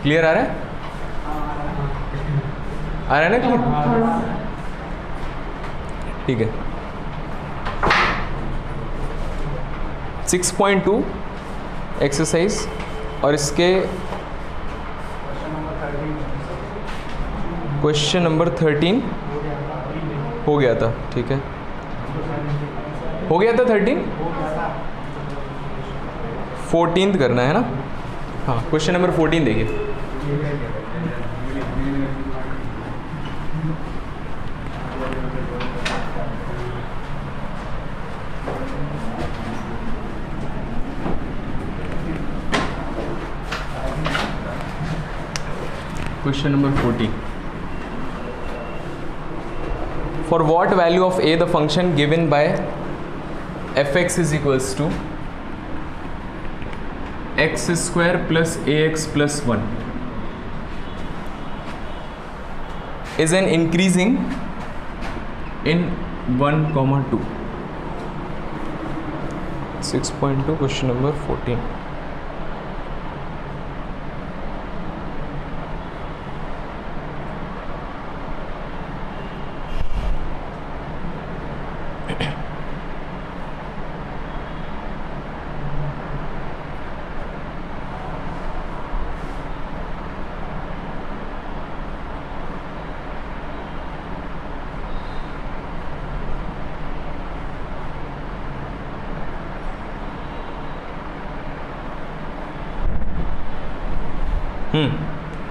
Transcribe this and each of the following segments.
Clear आ रहा है? आ रहा है ना क्लियर? ठीक है। 6.2 एक्सरसाइज और इसके क्वेश्चन नंबर 13 हो गया था। ठीक है, हो गया था 13, 14th करना है ना? हाँ, क्वेश्चन नंबर 14 देखिए। Question number 14, for what value of a the function given by fx is equals to x square plus ax plus 1 is an increasing in 1, 2. 6.2 question number 14.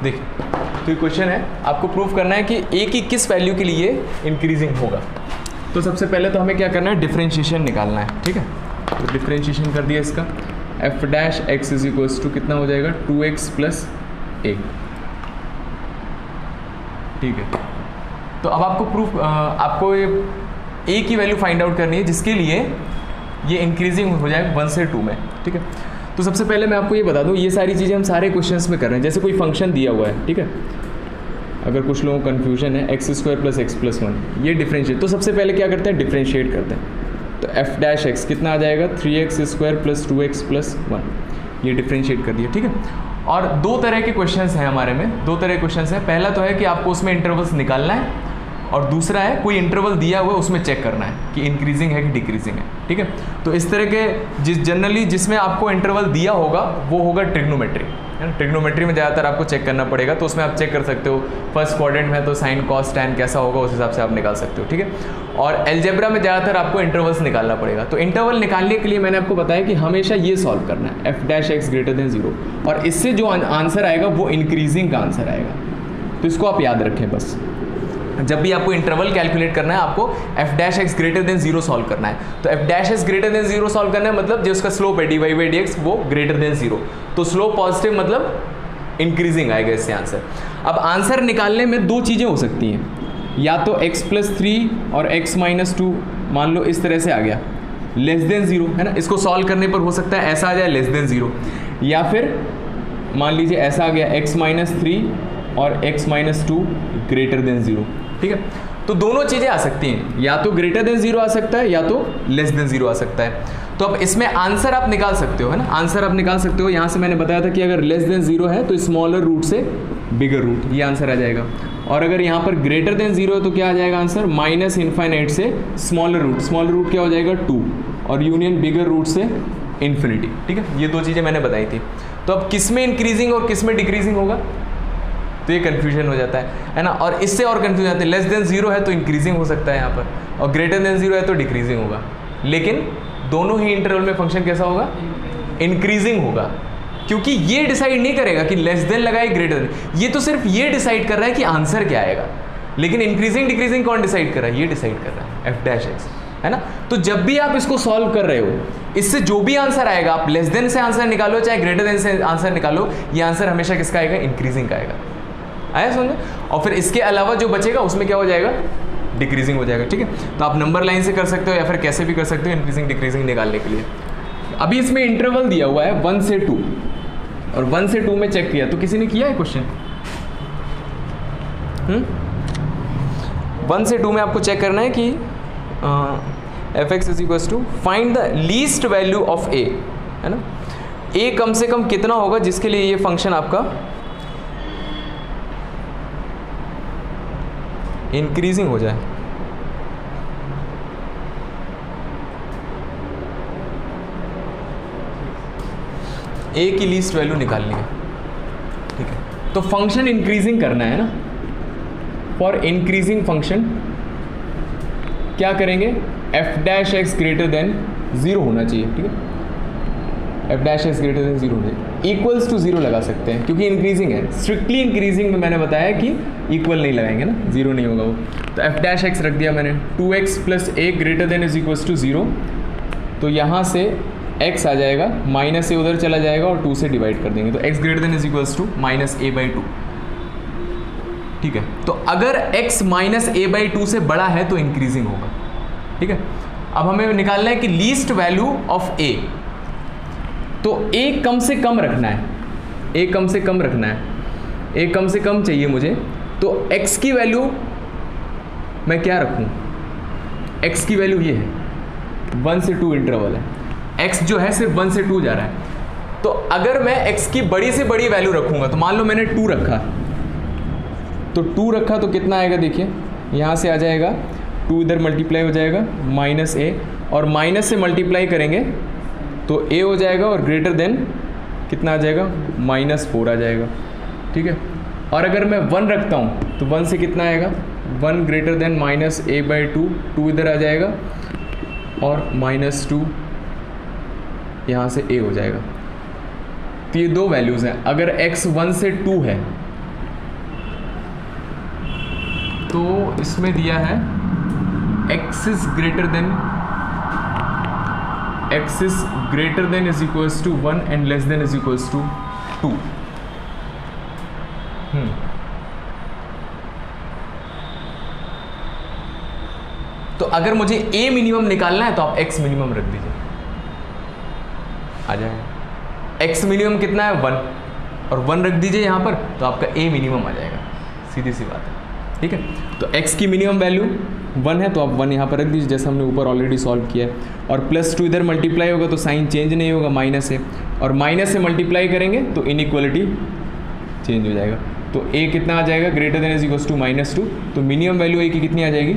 देखिए, तो ये क्वेश्चन है, आपको प्रूफ करना है कि a की किस वैल्यू के लिए इंक्रीजिंग होगा। तो सबसे पहले तो हमें क्या करना है, डिफरेंशिएशन निकालना है। ठीक है, तो डिफरेंशिएशन कर दिया इसका, f dash x is equals to कितना हो जाएगा, 2x प्लस a। ठीक है, तो अब आपको प्रूफ आपको ये a की वैल्यू फाइंड आउट करनी है जिसके लिए ये इंक्रीजिंग हो जाएगा 1 से 2 में। ठीक है, तो सबसे पहले मैं आपको ये बता दूं, ये सारी चीज़ें हम सारे क्वेश्चंस में कर रहे हैं। जैसे कोई फंक्शन दिया हुआ है, ठीक है, अगर कुछ लोगों को कन्फ्यूजन है, x square plus x plus 1, ये डिफरेंशिएट, तो सबसे पहले क्या करते हैं, डिफरेंशिएट करते हैं। तो एफ डैश एक्स कितना आ जाएगा, 3x square plus 2x plus 1, ये डिफरेंशिएट कर दिया। ठीक है, और दो तरह के क्वेश्चंस हैं हमारे में, दो तरह के क्वेश्चंस हैं। पहला तो है कि आपको उसमें इंटरवल्स निकालना है, और दूसरा है कोई इंटरवल दिया हुआ है उसमें चेक करना है कि इंक्रीजिंग है कि डिक्रीजिंग है। ठीक है, तो इस तरह के जनरली जिसमें आपको इंटरवल दिया होगा वो होगा ट्रिग्नोमेट्री, है ना। ट्रिग्नोमेट्री में ज़्यादातर आपको चेक करना पड़ेगा, तो उसमें आप चेक कर सकते हो फर्स्ट क्वाड्रेंट में तो साइन कॉस टैन कैसा होगा, उस हिसाब से आप निकाल सकते हो। ठीक है, और एलजेब्रा में ज़्यादातर आपको इंटरवल्स निकालना पड़ेगा। तो इंटरवल निकालने के लिए मैंने आपको बताया कि हमेशा ये सॉल्व करना है, F dash x greater than 0, और इससे जो आंसर आएगा वो इंक्रीजिंग का आंसर आएगा। तो इसको आप याद रखें, बस जब भी आपको इंटरवल कैलकुलेट करना है आपको F dash x greater than 0 solve करना है। तो F dash x greater than 0 solve करना है मतलब जो उसका स्लोप है dy बाई dx वो ग्रेटर देन 0, तो स्लोप पॉजिटिव मतलब इंक्रीजिंग आएगा इससे आंसर। अब आंसर निकालने में दो चीज़ें हो सकती हैं, या तो x प्लस 3 और x माइनस 2 मान लो इस तरह से आ गया लेस देन 0, है ना। इसको सॉल्व करने पर हो सकता है ऐसा आ जाए लेस देन 0, या फिर मान लीजिए ऐसा आ गया x माइनस 3 और x माइनस 2 ग्रेटर देन 0। ठीक है, तो दोनों चीज़ें आ सकती हैं, या तो ग्रेटर देन 0 आ सकता है या तो लेस देन 0 आ सकता है। तो अब इसमें आंसर आप निकाल सकते हो, है ना, आंसर आप निकाल सकते हो। यहाँ से मैंने बताया था कि अगर लेस देन 0 है तो स्मॉलर रूट से बिगर रूट, ये आंसर आ जाएगा। और अगर यहाँ पर ग्रेटर देन 0 है तो क्या आ जाएगा आंसर, माइनस इन्फाइनाइट से स्मॉलर रूट क्या हो जाएगा 2, और यूनियन बिगर रूट से इन्फिनिटी। ठीक है, ये दो चीज़ें मैंने बताई थी। तो अब किस में इंक्रीजिंग और किस में डिक्रीजिंग होगा, तो ये कन्फ्यूजन हो जाता है ना। और इससे और कन्फ्यूजन आते हैं, लेस देन 0 है तो इंक्रीजिंग हो सकता है यहाँ पर, और ग्रेटर देन 0 है तो डिक्रीजिंग होगा। लेकिन दोनों ही इंटरवल में फंक्शन कैसा होगा, इंक्रीजिंग होगा, क्योंकि ये डिसाइड नहीं करेगा कि लेस देन लगाए ग्रेटर देन, ये तो सिर्फ ये डिसाइड कर रहा है कि आंसर क्या आएगा। लेकिन इंक्रीजिंग डिक्रीजिंग कौन डिसाइड कर रहा है, ये डिसाइड कर रहा है एफ डैश एक्स, है ना। तो जब भी आप इसको सॉल्व कर रहे हो, इससे जो भी आंसर आएगा, आप लेस देन से आंसर निकालो चाहे ग्रेटर देन से आंसर निकालो, ये आंसर हमेशा किसका आएगा, इंक्रीजिंग का आएगा। आया समझ में। और फिर इसके अलावा जो बचेगा उसमें क्या हो जाएगा, डिक्रीजिंग हो जाएगा। ठीक है, तो आप नंबर लाइन से कर सकते हो या फिर कैसे भी कर सकते हो इंक्रीजिंग डिक्रीजिंग निकालने के लिए। अभी इसमें इंटरवल दिया हुआ है 1 से 2, और 1 से 2 में चेक किया, तो किसी ने किया है क्वेश्चन 1 से 2 में आपको चेक करना है कि f x is equals to find the least value of a, है ना। ए कम से कम कितना होगा जिसके लिए ये फंक्शन आपका इंक्रीजिंग हो जाए, ए की लीस्ट वैल्यू निकालनी है, ठीक है। तो फंक्शन इंक्रीजिंग करना है ना, फॉर इंक्रीजिंग फंक्शन क्या करेंगे, F dash x greater than 0 होना चाहिए, ठीक है। F dash x greater than 0 होना चाहिए, इक्वल्स टू 0 लगा सकते हैं क्योंकि इंक्रीजिंग है। स्ट्रिक्टली इंक्रीजिंग में मैंने बताया कि इक्वल नहीं लगाएंगे ना, 0 नहीं होगा वो। तो एफ डैश एक्स रख दिया मैंने, 2x plus a greater than is equals to 0। तो यहाँ से x आ जाएगा, माइनस ए उधर चला जाएगा और 2 से डिवाइड कर देंगे, तो x greater than is equals to minus a by 2, ठीक है। तो अगर x माइनस ए बाई 2 से बड़ा है तो इंक्रीजिंग होगा, ठीक है। अब हमें निकालना है कि लीस्ट वैल्यू ऑफ a, तो a कम से कम रखना है, a कम से कम रखना है, a कम से कम चाहिए मुझे। तो x की वैल्यू मैं क्या रखूं, x की वैल्यू ये है, 1 से 2 इंटरवल है, x जो है सिर्फ 1 से 2 जा रहा है। तो अगर मैं x की बड़ी से बड़ी वैल्यू रखूंगा, तो मान लो मैंने 2 रखा, तो 2 रखा तो कितना आएगा, देखिए यहाँ से आ जाएगा 2, इधर मल्टीप्लाई हो जाएगा माइनस ए, और माइनस से मल्टीप्लाई करेंगे तो a हो जाएगा, और ग्रेटर देन कितना आ जाएगा, -4 आ जाएगा, ठीक है। और अगर मैं 1 रखता हूँ तो 1 से कितना आएगा, 1 greater then minus a by 2, 2 इधर आ जाएगा और -2 यहाँ से a हो जाएगा। तो ये दो वैल्यूज़ हैं। अगर x 1 से 2 है तो इसमें दिया है x is greater than is equals to 1 and less than is equals to 2। तो अगर मुझे a मिनिमम निकालना है तो आप x मिनिमम रख दीजिए, आ जाएगा। x मिनिमम कितना है, 1, और 1 रख दीजिए यहाँ पर, तो आपका a मिनिमम आ जाएगा, सीधी सी बात है, ठीक है। तो x की मिनिमम वैल्यू 1 है, तो आप 1 यहाँ पर रख दीजिए, जैसे हमने ऊपर ऑलरेडी सॉल्व किया है। और +2 इधर मल्टीप्लाई होगा तो साइन चेंज नहीं होगा, माइनस है, और माइनस से मल्टीप्लाई करेंगे तो इनइक्वलिटी चेंज हो जाएगा। तो a कितना आ जाएगा, greater than is equals to -2, तो मिनिमम वैल्यू a की कितनी आ जाएगी,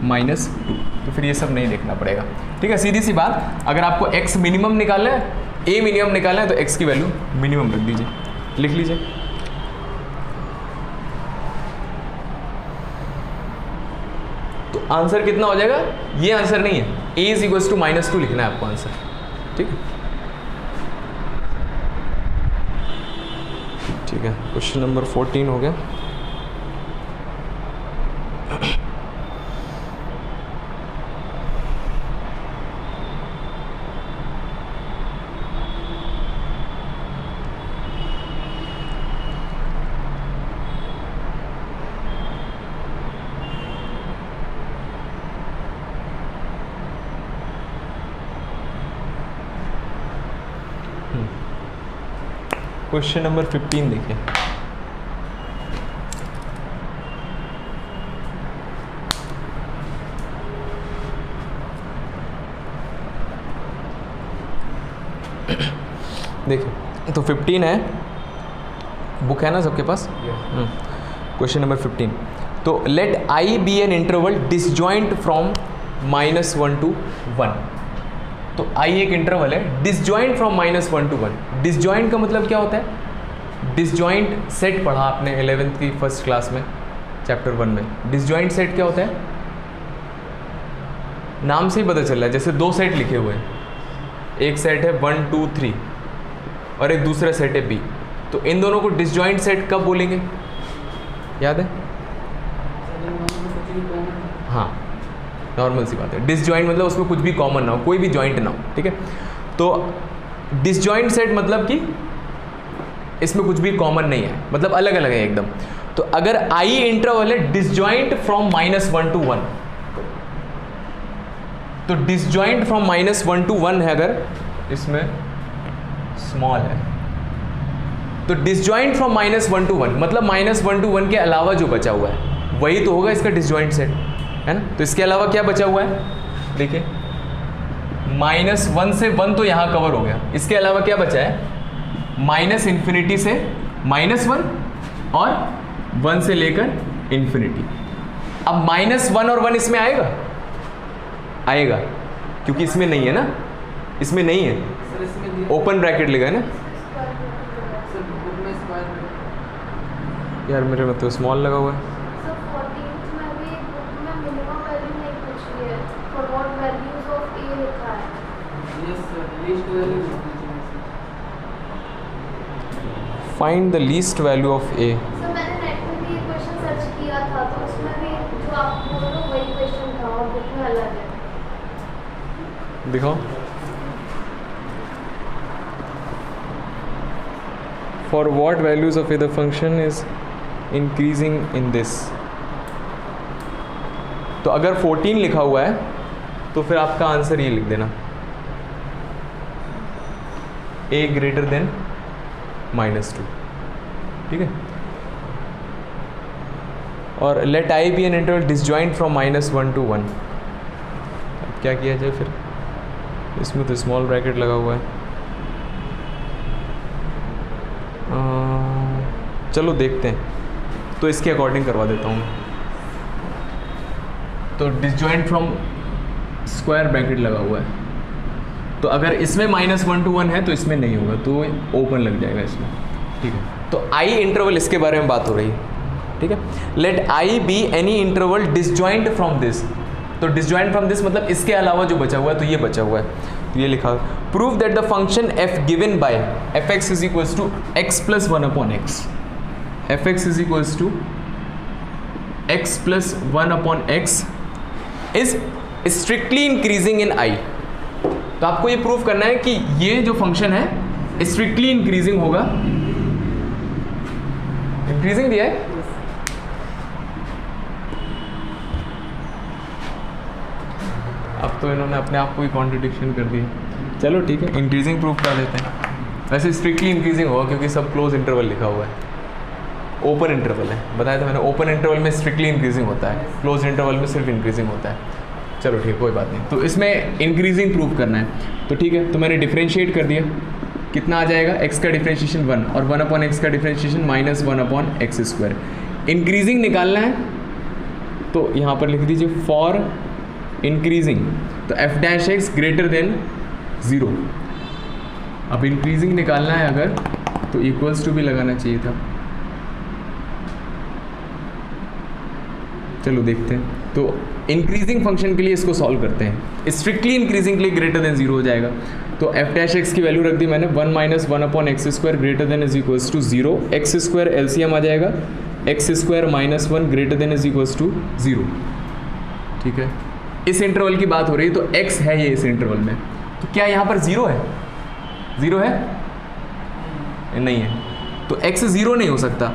-2। तो फिर ये सब नहीं देखना पड़ेगा, ठीक है, सीधी सी बात। अगर आपको x मिनिमम निकालना है, a मिनिमम निकालना है, तो x की वैल्यू मिनिमम रख दीजिए, लिख लीजिए। तो आंसर कितना हो जाएगा, ये आंसर नहीं है, a इज इक्वल्स टू -2 लिखना है आपको आंसर, ठीक है। ठीक है, क्वेश्चन नंबर 14 हो गया। क्वेश्चन नंबर 15 देखिए। देखिए तो 15 है, बुक है ना सबके पास। क्वेश्चन नंबर 15, तो let I be an interval disjoint from -1 to 1। तो i एक इंटरवल है डिसजॉइंट फ्रॉम -1 to 1। डिसजॉइंट का मतलब क्या होता है, डिसजॉइंट सेट पढ़ा आपने 11th की फर्स्ट क्लास में, चैप्टर 1 में। डिसजॉइंट सेट क्या होता है, नाम से ही पता चल रहा है, जैसे दो सेट लिखे हुए हैं, एक सेट है 1 2 3 और एक दूसरा सेट है b, तो इन दोनों को डिसजॉइंट सेट कब बोलेंगे, याद है? हाँ, नॉर्मल सी बात है। डिसजॉइंट मतलब उसमें कुछ भी कॉमन ना हो, कोई भी जॉइंट ना हो, ठीक है। तो डिसजॉइंट सेट मतलब कि इसमें कुछ भी कॉमन नहीं है, मतलब अलग अलग है एकदम। तो अगर i इंटरवल है डिसजॉइंट फ्रॉम -1 to 1, तो डिसजॉइंट फ्रॉम -1 to 1 है अगर इसमें स्मॉल है, तो डिसजॉइंट फ्रॉम -1 to 1 मतलब -1 to 1 के अलावा जो बचा हुआ है वही तो होगा इसका डिसजॉइंट सेट, है ना। तो इसके अलावा क्या बचा हुआ है, देखिए -1 से 1 तो यहाँ कवर हो गया, इसके अलावा क्या बचा है, -∞ से -1 और 1 से लेकर इन्फिनिटी, अब -1 और 1 इसमें आएगा, आएगा क्योंकि इसमें नहीं है ना, इसमें नहीं है, ओपन ब्रैकेट लगा है ना यार, मेरे में तो स्मॉल लगा हुआ है। Find the least value of a. मैंने नेट में भी ये क्वेश्चन सर्च किया था, तो उसमें भी जो आप बोल रहे हो वही क्वेश्चन था और बुक में अलग है। दिखाओ। For what values of a the function is increasing in this। तो अगर 14 लिखा हुआ है तो फिर आपका आंसर ये लिख देना, a ग्रेटर देन -2, ठीक है। और let i be an interval disjoint from -1 to 1। अब क्या किया जाए फिर, इसमें तो स्मॉल ब्रैकेट लगा हुआ है। चलो देखते हैं, तो इसके अकॉर्डिंग करवा देता हूँ मैं। तो डिसजॉइंट फ्रॉम स्क्वायर ब्रैकेट लगा हुआ है, तो अगर इसमें -1 to 1 है तो इसमें नहीं होगा, तो ओपन लग जाएगा इसमें, ठीक है। तो आई इंटरवल, इसके बारे में बात हो रही है, ठीक है। Let I be any interval disjoint from this. तो डिसजॉइंट फ्रॉम दिस मतलब इसके अलावा जो बचा हुआ है, तो ये बचा हुआ है, तो ये लिखा। Prove that the function f given by f x is equals to x plus 1 upon x, f x is equals to x plus 1 upon x is strictly increasing in I. तो आपको ये प्रूव करना है कि ये जो function है strictly increasing होगा। इंक्रीजिंग दिया है, अब तो इन्होंने अपने आप को ही कॉन्ट्रडिक्शन कर दिया। चलो ठीक है, इंक्रीजिंग प्रूफ कर लेते हैं। वैसे स्ट्रिक्टली इंक्रीजिंग होगा क्योंकि सब क्लोज इंटरवल लिखा हुआ है, ओपन इंटरवल है, बताया था मैंने। ओपन इंटरवल में स्ट्रिक्टली इंक्रीजिंग होता है, क्लोज इंटरवल में सिर्फ इंक्रीजिंग होता है। चलो ठीक, कोई बात नहीं। तो इसमें इंक्रीजिंग प्रूफ करना है, तो ठीक है। तो मैंने डिफरेंशिएट कर दिया, कितना आ जाएगा, x का डिफरेंशिएशन 1 और 1 अपॉन एक्स का differentiation -1 upon x square. Increasing निकालना है तो यहाँ पर लिख दीजिए फॉर इंक्रीजिंग, तो f dash x greater than 0। अब इंक्रीजिंग निकालना है अगर, तो इक्वल्स टू भी लगाना चाहिए था। चलो देखते हैं। तो इंक्रीजिंग फंक्शन के लिए इसको सॉल्व करते हैं। स्ट्रिक्टली इंक्रीजिंग के लिए ग्रेटर देन 0 हो जाएगा, तो f डैश एक्स की वैल्यू रख दी मैंने 1 - 1 upon x square greater than is equals to 0। X square LCM आ जाएगा, x square -1 greater than is equals to 0, ठीक है। इस इंटरवल की बात हो रही है, तो x है ये इस इंटरवल में, तो क्या यहाँ पर 0 है? 0 है? नहीं है, तो x 0 नहीं हो सकता,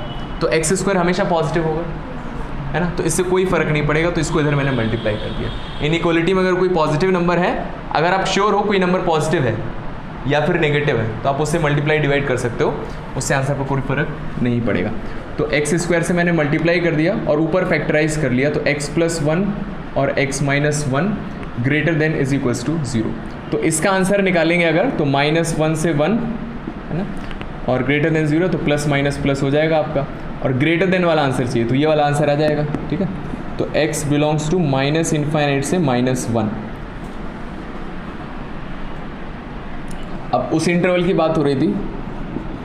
तो एक्स स्क्वायर हमेशा पॉजिटिव होगा, है ना। तो इससे कोई फर्क नहीं पड़ेगा, तो इसको इधर मैंने मल्टीप्लाई कर दिया। इनइक्वालिटी में अगर कोई पॉजिटिव नंबर है, अगर आप श्योर हो कोई नंबर पॉजिटिव है या फिर नेगेटिव है, तो आप उससे मल्टीप्लाई डिवाइड कर सकते हो, उससे आंसर पर कोई फर्क नहीं पड़ेगा। तो एक्स स्क्वायर से मैंने मल्टीप्लाई कर दिया और ऊपर फैक्टराइज कर लिया, तो x + 1 और x - 1 greater than is equals to 0। तो इसका आंसर निकालेंगे अगर, तो -1 से 1, है ना, और ग्रेटर देन 0, तो प्लस माइनस प्लस हो जाएगा आपका, और ग्रेटर देन वाला आंसर चाहिए, तो ये वाला आंसर आ जाएगा, ठीक है। तो x बिलोंग्स टू -∞ से -1। अब उस इंटरवल की बात हो रही थी,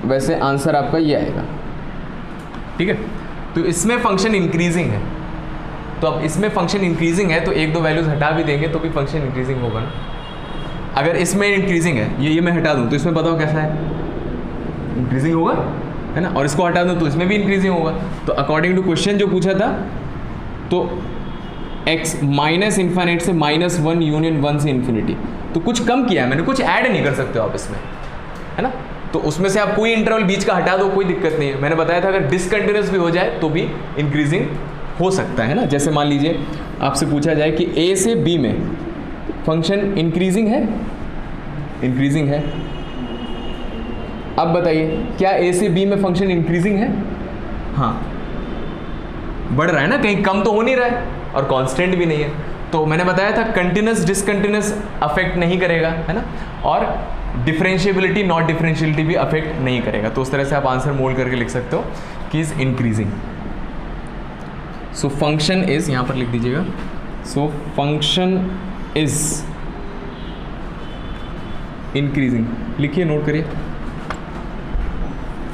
वैसे आंसर आपका ये आएगा, ठीक है। तो इसमें फंक्शन इंक्रीजिंग है, तो अब इसमें फंक्शन इंक्रीजिंग है, तो 1-2 वैल्यूज हटा भी देंगे तो भी फंक्शन इंक्रीजिंग होगा ना। अगर इसमें इंक्रीजिंग है, ये मैं हटा दूँ, तो इसमें बताओ कैसा है, इंक्रीजिंग होगा, है ना। और इसको हटा दूँ तो इसमें भी इंक्रीजिंग होगा। तो अकॉर्डिंग टू क्वेश्चन जो पूछा था, तो x -∞ से -1 यूनियन 1 से इन्फिनिटी, तो कुछ कम किया है मैंने, कुछ ऐड नहीं कर सकते हो आप इसमें, है ना। तो उसमें से आप कोई इंटरवल बीच का हटा दो, कोई दिक्कत नहीं है। मैंने बताया था अगर डिसकंटिन्यूअस भी हो जाए तो भी इंक्रीजिंग हो सकता है ना। जैसे मान लीजिए आपसे पूछा जाए कि a से b में फंक्शन इंक्रीजिंग है, इंक्रीजिंग है। अब बताइए क्या a से b में फंक्शन इंक्रीजिंग है? हाँ, बढ़ रहा है ना, कहीं कम तो हो नहीं रहा है, और कांस्टेंट भी नहीं है। तो मैंने बताया था कंटिन्यूअस डिसकंटिन्यूअस अफेक्ट नहीं करेगा, है ना, और डिफरेंशिएबिलिटी नॉट डिफरेंशिएबिलिटी भी अफेक्ट नहीं करेगा। तो उस तरह से आप आंसर मोल्ड करके लिख सकते हो कि is increasing. So function is, यहाँ पर लिख दीजिएगा, सो फंक्शन इज इंक्रीजिंग, लिखिए, नोट करिए,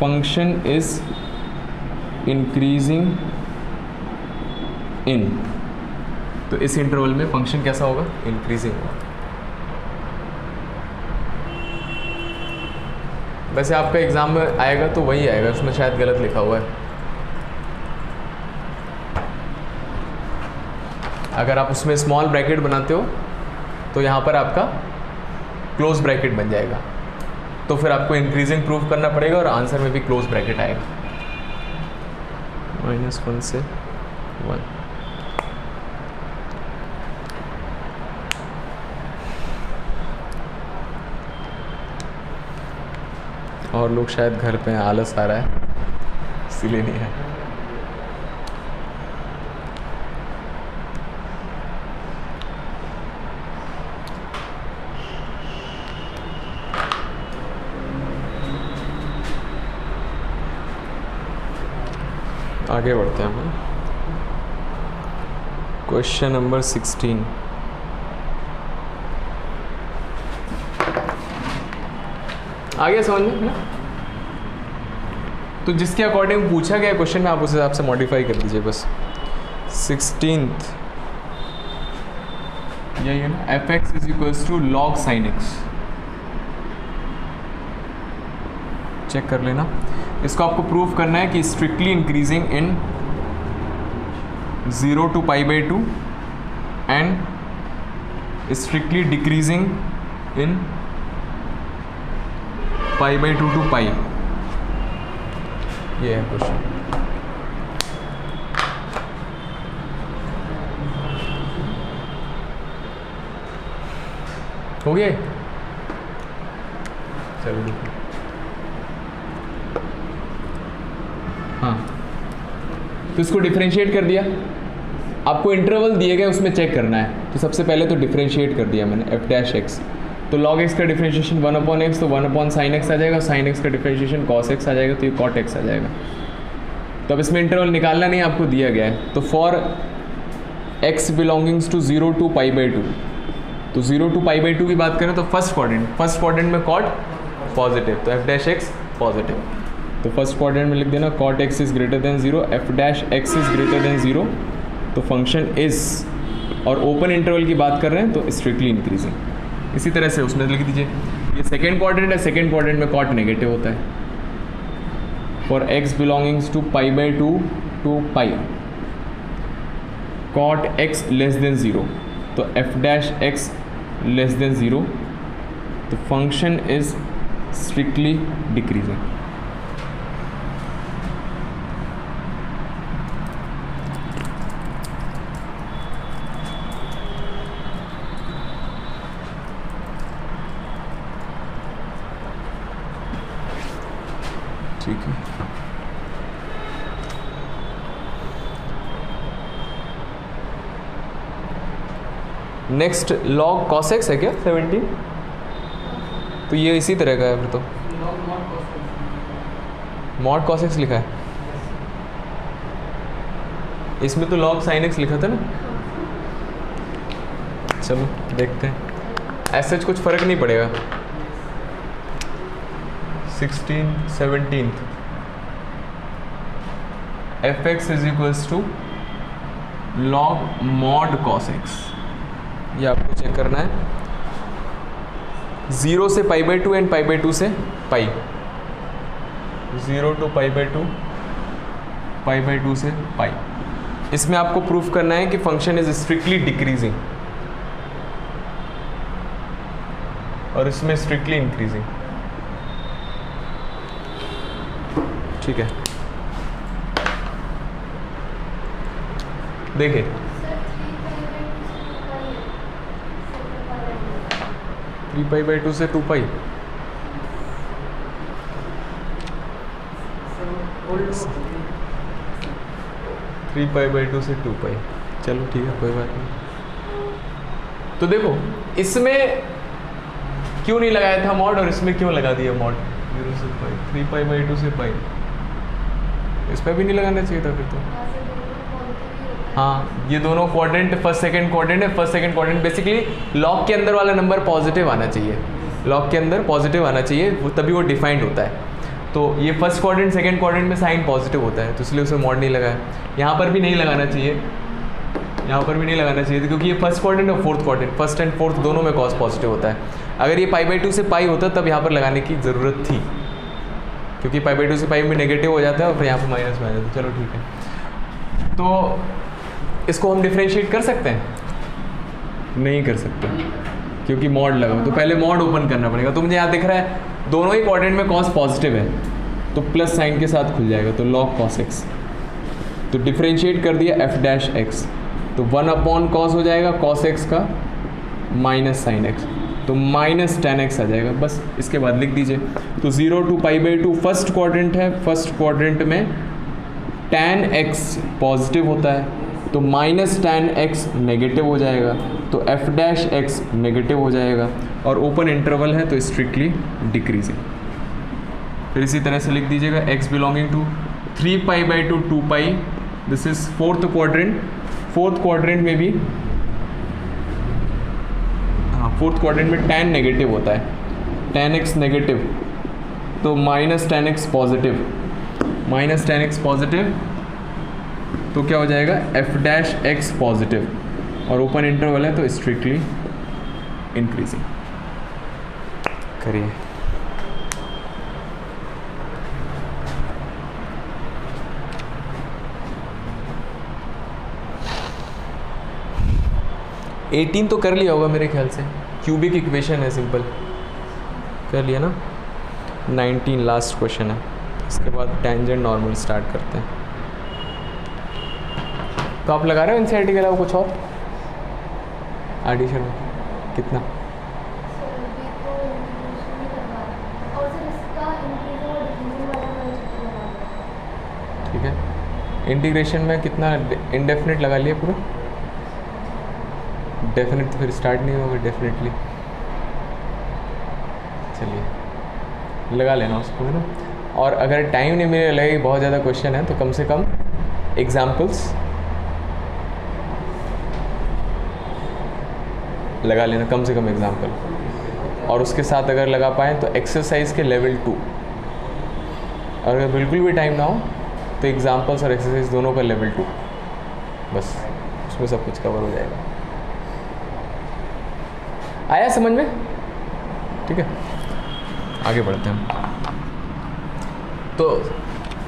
फंक्शन इज इंक्रीजिंग इन, तो इस इंटरवल में फंक्शन कैसा होगा, इंक्रीजिंग होगा। वैसे आपका एग्जाम में आएगा तो वही आएगा, उसमें शायद गलत लिखा हुआ है। अगर आप उसमें स्मॉल ब्रैकेट बनाते हो तो यहाँ पर आपका क्लोज ब्रैकेट बन जाएगा, तो फिर आपको इंक्रीजिंग प्रूफ करना पड़ेगा और आंसर में भी क्लोज ब्रैकेट आएगा, -1 से 1। और लोग शायद घर पे हैं, आलस आ रहा है इसीलिए नहीं है। आगे बढ़ते हैं हम, क्वेश्चन नंबर 16। आगे समझ में, तो जिसके अकॉर्डिंग पूछा गया क्वेश्चन में आप उस हिसाब से मॉडिफाई कर दीजिए बस। 16th यही है ना, fx is equals to log sin x, चेक कर लेना। इसको आपको प्रूव करना है कि strictly increasing in 0 to π/2 and strictly decreasing in π/2 to π, ये है क्वेश्चन। हो गया, चलो देखिए। हाँ, तो इसको डिफरेंशिएट कर दिया, आपको इंटरवल दिए गए उसमें चेक करना है, तो सबसे पहले तो डिफरेंशिएट कर दिया मैंने f'(x), तो log x का डिफरेंशिएशन 1/x, तो 1/sin x आ जाएगा, sin x का डिफरेंशिएशन cos x आ जाएगा, तो ये cot x आ जाएगा। तो अब इसमें इंटरवल निकालना नहीं, आपको दिया गया है, तो for x belongings to 0 to π/2, तो 0 to π/2 की बात करें तो फर्स्ट क्वाड्रेंट में cot पॉजिटिव, तो f'(x) पॉजिटिव, तो फर्स्ट क्वाड्रेंट में लिख देना cot x is greater than 0, f'(x) is greater than 0, तो फंक्शन इज, और ओपन इंटरवल की बात कर रहे हैं तो स्ट्रिक्टली इंक्रीजिंग। इसी तरह से उसमें लिख दीजिए, ये सेकेंड क्वाड्रेंट है, सेकेंड क्वाड्रेंट में cot नेगेटिव होता है। For x belongings to π/2 to π, cot x less than 0, तो f'(x) लेस देन 0, तो फंक्शन इज स्ट्रिक्टली डिक्रीजिंग। ठीक है, नेक्स्ट log cos x है क्या 17, तो ये इसी तरह का है फिर, तो mod cos x लिखा है, इसमें तो log sin x लिखा था ना। चलो देखते हैं, ऐसे कुछ फर्क नहीं पड़ेगा। 17th f(x) is equals to log mod cos x, ये आपको चेक करना है, 0 से π/2 एंड π/2 से π, 0 to π/2, π/2 से π। इसमें आपको प्रूफ करना है कि फंक्शन इज स्ट्रिक्टली डिक्रीजिंग और इसमें स्ट्रिक्टली इंक्रीजिंग। ठीक है, देखिए 3π/2 से 2π, थ्री π/2 से 2π, चलो ठीक है, कोई बात नहीं। तो देखो इसमें क्यों नहीं लगाया था मॉड और इसमें क्यों लगा दिया मॉड, 0 से π, 3π/2 से π, इस पर भी नहीं लगाना चाहिए था फिर तो। हाँ, ये दोनों क्वाड्रेंट फर्स्ट सेकंड क्वाड्रेंट है। First second quadrant basically log के अंदर वाला नंबर पॉजिटिव आना चाहिए, लॉग के अंदर पॉजिटिव आना चाहिए, वो तभी वो डिफाइंड होता है। तो ये फर्स्ट क्वाड्रेंट सेकंड क्वाड्रेंट में साइन पॉजिटिव होता है, तो इसलिए उसमें मॉड नहीं लगा है। यहाँ पर भी नहीं लगाना चाहिए, यहाँ पर भी नहीं लगाना चाहिए, क्योंकि ये फर्स्ट क्वाड्रेंट और fourth quadrant, first and fourth दोनों में कॉस पॉजिटिव होता है। अगर ये π/2 से पाई होता तब यहाँ पर लगाने की ज़रूरत थी, क्योंकि π/2 से पाई में नेगेटिव हो जाता है और फिर यहाँ पर माइनस में आ जाता है। चलो ठीक है, तो इसको हम डिफ्रेंशिएट कर सकते हैं? नहीं कर सकते, क्योंकि मॉड लगा। तो पहले मॉड ओपन करना पड़ेगा। तो मुझे यहाँ दिख रहा है दोनों ही क्वाड्रेंट में कॉस पॉजिटिव है, तो प्लस साइन के साथ खुल जाएगा, तो log cos x। तो डिफ्रेंशिएट कर दिया f'(x), तो 1 cos हो जाएगा cos x का माइनस साइन x, तो माइनस tan x आ जाएगा। बस इसके बाद लिख दीजिए। तो 0 to π/2 फर्स्ट क्वाड्रेंट है, फर्स्ट क्वाड्रेंट में tan x पॉजिटिव होता है, तो माइनस tan x नेगेटिव हो जाएगा, तो f'(x) नेगेटिव हो जाएगा, और ओपन इंटरवल है तो स्ट्रिक्टली डिक्रीजिंग। फिर इसी तरह से लिख दीजिएगा x belonging to 3π/2 2π, this is fourth quadrant. Fourth quadrant में भी, हाँ, फोर्थ क्वाड्रेंट में tan नेगेटिव होता है, tan x नेगेटिव, तो minus tan x positive, minus tan x positive, तो क्या हो जाएगा f'(x) पॉजिटिव, और ओपन इंटरवल है तो स्ट्रिक्टली इंक्रीजिंग। करिए। एटीन तो कर लिया होगा मेरे ख्याल से, क्यूबिक इक्वेशन है, सिंपल कर लिया ना। 19 लास्ट क्वेश्चन है, इसके बाद टेंजेंट नॉर्मल स्टार्ट करते हैं। तो आप लगा रहे हो एनसीईआरटी के अलावा कुछ और एडिशन में? कितना? ठीक है, इंटीग्रेशन में कितना इनडेफिनेट लगा लिया पूरा? डेफिनेट तो फिर स्टार्ट नहीं होगा डेफिनेटली। चलिए लगा लेना उसको, है ना। और अगर टाइम नहीं मेरे लगे, बहुत ज़्यादा क्वेश्चन है, तो कम से कम एग्जाम्पल्स लगा लेना, कम से कम एग्जाम्पल। और उसके साथ अगर लगा पाएँ तो एक्सरसाइज के लेवल 2, और अगर बिल्कुल भी टाइम ना हो तो एग्जाम्पल्स और एक्सरसाइज दोनों का लेवल 2, बस उसमें सब कुछ कवर हो जाएगा। आया समझ में? ठीक है, आगे बढ़ते हैं। तो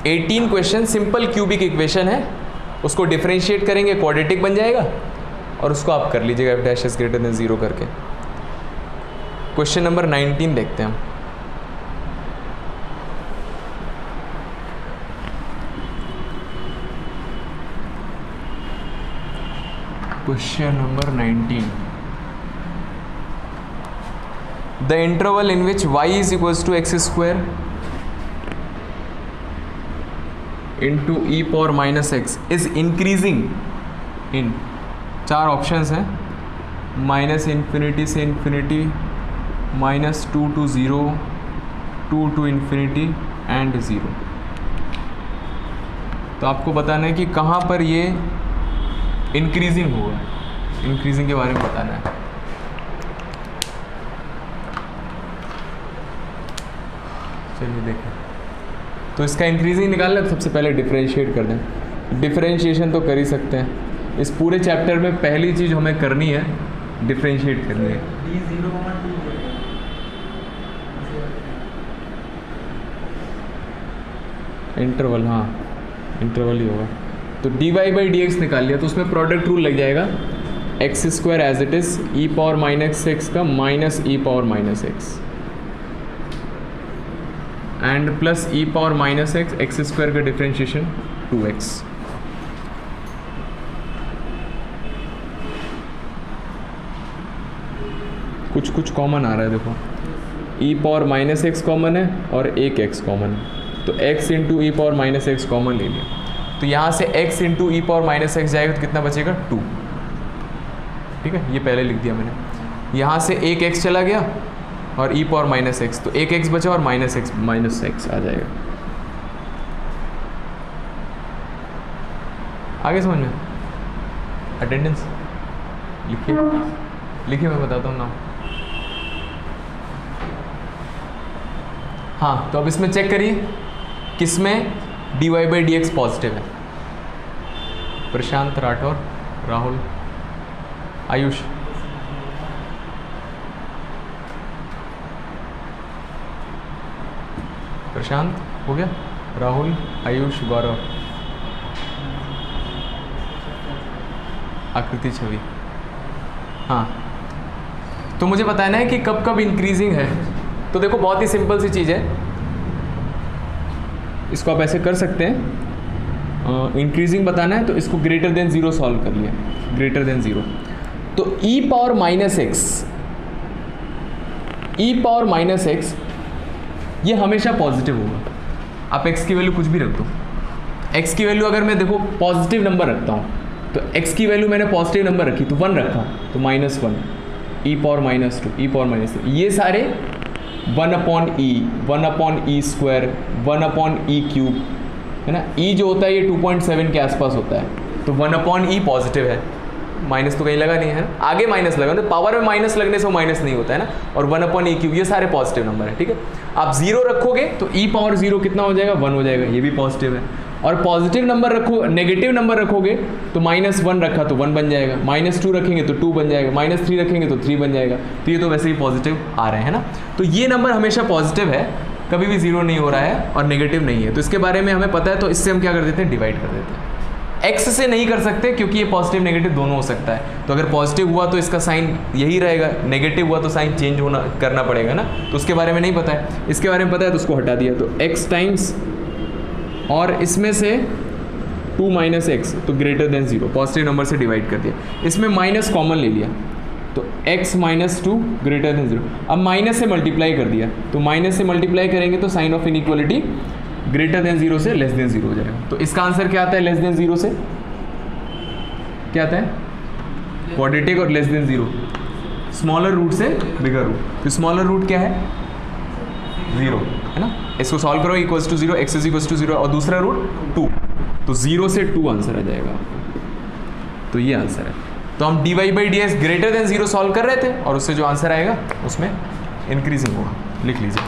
18 क्वेश्चन सिंपल क्यूबिक इक्वेशन है, उसको डिफरेंशिएट करेंगे क्वाड्रेटिक बन जाएगा, और उसको आप कर लीजिएगा f'(0) करके। क्वेश्चन नंबर 19 देखते हैं हम। Question number 19, the interval in which y is equals to x² into e power minus x is increasing in, 4 options हैं, -∞ से ∞, -2 to 0, 2 to ∞, and 0। तो आपको बताना है कि कहाँ पर ये इंक्रीजिंग होगा, इंक्रीजिंग के बारे में बताना है। चलिए देखें, तो इसका इंक्रीजिंग निकालना है, तो सबसे पहले डिफरेंशिएट कर दें। डिफरेंशिएशन तो कर ही सकते हैं, इस पूरे चैप्टर में पहली चीज़ हमें करनी है डिफरेंशिएट करनी है। इंटरवल, हाँ इंटरवल ही होगा। तो dy/dx निकाल लिया, तो उसमें प्रोडक्ट रूल लग जाएगा, x² as it is e power minus x का minus e power minus x and plus e power minus x, x² का डिफरेंशिएशन 2x। कुछ कॉमन आ रहा है, देखो e power minus x common है और एक x कॉमन है, तो x इंटू ई पावर माइनस x कॉमन ले लिया, तो यहाँ से x इंटू ई पावर माइनस x जाएगा, तो कितना बचेगा 2। ठीक है, ये पहले लिख दिया मैंने। यहाँ से एक x चला गया और e पावर माइनस x, तो एक x बचा और माइनस x आ जाएगा। आगे समझ में? अटेंडेंस लिखिए, लिखिए, मैं बताता हूँ नाम। हाँ, तो अब इसमें चेक करिए किसमें dy/dx पॉजिटिव है। प्रशांत, राठौर, राहुल, आयुष। प्रशांत हो गया, राहुल, आयुष, गौरव, आकृति, छवि। हाँ, तो मुझे बताना है कि कब कब इंक्रीजिंग है। तो देखो बहुत ही सिंपल सी चीज़ है, इसको आप ऐसे कर सकते हैं। इंक्रीजिंग बताना है तो इसको ग्रेटर देन 0 सॉल्व कर लिया, ग्रेटर देन 0। तो e पावर माइनस एक्स ये हमेशा पॉजिटिव होगा। आप x की वैल्यू कुछ भी रख दो। x की वैल्यू अगर मैं देखो पॉजिटिव नंबर रखता हूँ तो x की वैल्यू मैंने पॉजिटिव नंबर रखी तो 1 रखा तो -1, e पावर -2, e पावर -3, ये सारे 1/e, 1/e square, 1/e cube है ना। e जो होता है ये 2.7 के आसपास होता है, तो 1/e पॉजिटिव है। माइनस तो कहीं लगा नहीं है, आगे माइनस लगा तो पावर में माइनस लगने से वो माइनस नहीं होता है ना। और 1/e क्यूब ये सारे पॉजिटिव नंबर है, ठीक है। आप 0 रखोगे तो e पावर 0 कितना हो जाएगा, 1 हो जाएगा, ये भी पॉजिटिव है। और पॉजिटिव नंबर रखो, नेगेटिव नंबर रखोगे तो -1 रखा तो 1 बन जाएगा, -2 रखेंगे तो 2 बन जाएगा, -3 रखेंगे तो 3 बन जाएगा। तो ये तो वैसे ही पॉजिटिव आ रहे हैं ना। तो ये नंबर हमेशा पॉजिटिव है, कभी भी 0 नहीं हो रहा है और नेगेटिव नहीं है। तो इसके बारे में हमें पता है, तो इससे हम क्या कर देते हैं, डिवाइड कर देते हैं। x से नहीं कर सकते क्योंकि ये पॉजिटिव नेगेटिव दोनों हो सकता है। तो अगर पॉजिटिव हुआ तो इसका साइन यही रहेगा, नेगेटिव हुआ तो साइन चेंज करना पड़ेगा ना। तो उसके बारे में नहीं पता है, इसके बारे में पता है तो उसको हटा दिया। तो x टाइम्स और इसमें से 2 - x तो ग्रेटर देन 0, पॉजिटिव नंबर से डिवाइड कर दिया। इसमें माइनस कॉमन ले लिया तो x - 2 ग्रेटर देन 0। अब माइनस से मल्टीप्लाई कर दिया तो माइनस से मल्टीप्लाई करेंगे तो sign of inequality greater than 0 से लेस देन 0 हो जाएगा। तो इसका आंसर क्या आता है, लेस देन 0 से क्या आता है, क्वाड्रेटिक और लेस देन 0, स्मॉलर रूट से बिगर रूट। तो स्मॉलर रूट क्या है, 0 है ना। इसको सॉल्व करो, इक्वल्स टू 0, x इज 0 और दूसरा रूट 2, तो 0 से 2 आंसर आ जाएगा। तो ये आंसर है। तो हम dy/dx ग्रेटर देन 0 सॉल्व कर रहे थे और उससे जो आंसर आएगा उसमें इंक्रीजिंग होगा, लिख लीजिए।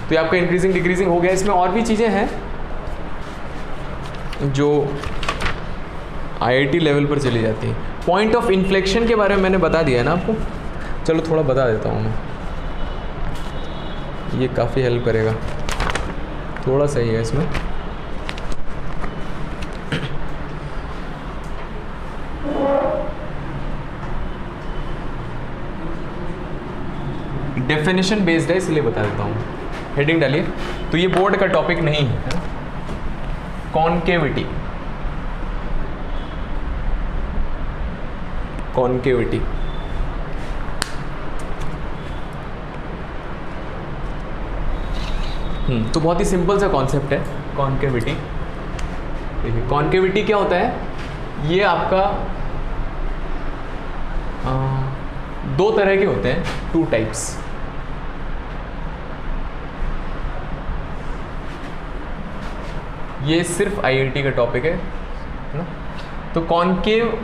तो ये आपका इंक्रीजिंग डिक्रीजिंग हो गया। इसमें और भी चीज़ें हैं जो IIT लेवल पर चली जाती हैं। पॉइंट ऑफ इन्फ्लेक्शन के बारे में मैंने बता दिया है ना आपको, चलो थोड़ा बता देता हूँ मैं, ये काफ़ी हेल्प करेगा, थोड़ा सही है इसमें। डेफिनेशन बेस्ड है इसलिए बता देता हूँ। हेडिंग डालिए। तो ये बोर्ड का टॉपिक नहीं है, कॉन्केविटी। कॉन्केविटी तो बहुत ही सिंपल सा कॉन्सेप्ट है कॉन्केविटी। देखिए कॉन्केविटी क्या होता है, ये आपका 2 तरह के होते हैं, 2 टाइप्स। ये सिर्फ IIT का टॉपिक है ना। तो कॉन्केव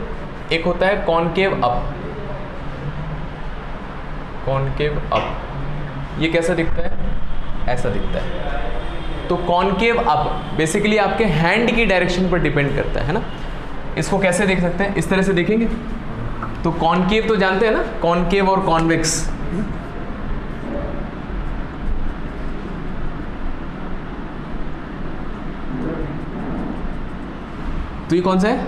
एक होता है कॉन्केव अप, कॉन्केव अप, ये कैसा दिखता है, ऐसा दिखता है। तो कॉन्केव अप बेसिकली आपके हैंड की डायरेक्शन पर डिपेंड करता है ना। इसको कैसे देख सकते हैं, इस तरह से देखेंगे तो कॉन्केव तो जानते हैं ना, कॉन्केव और कॉन्वेक्स। तो ये कौन सा है,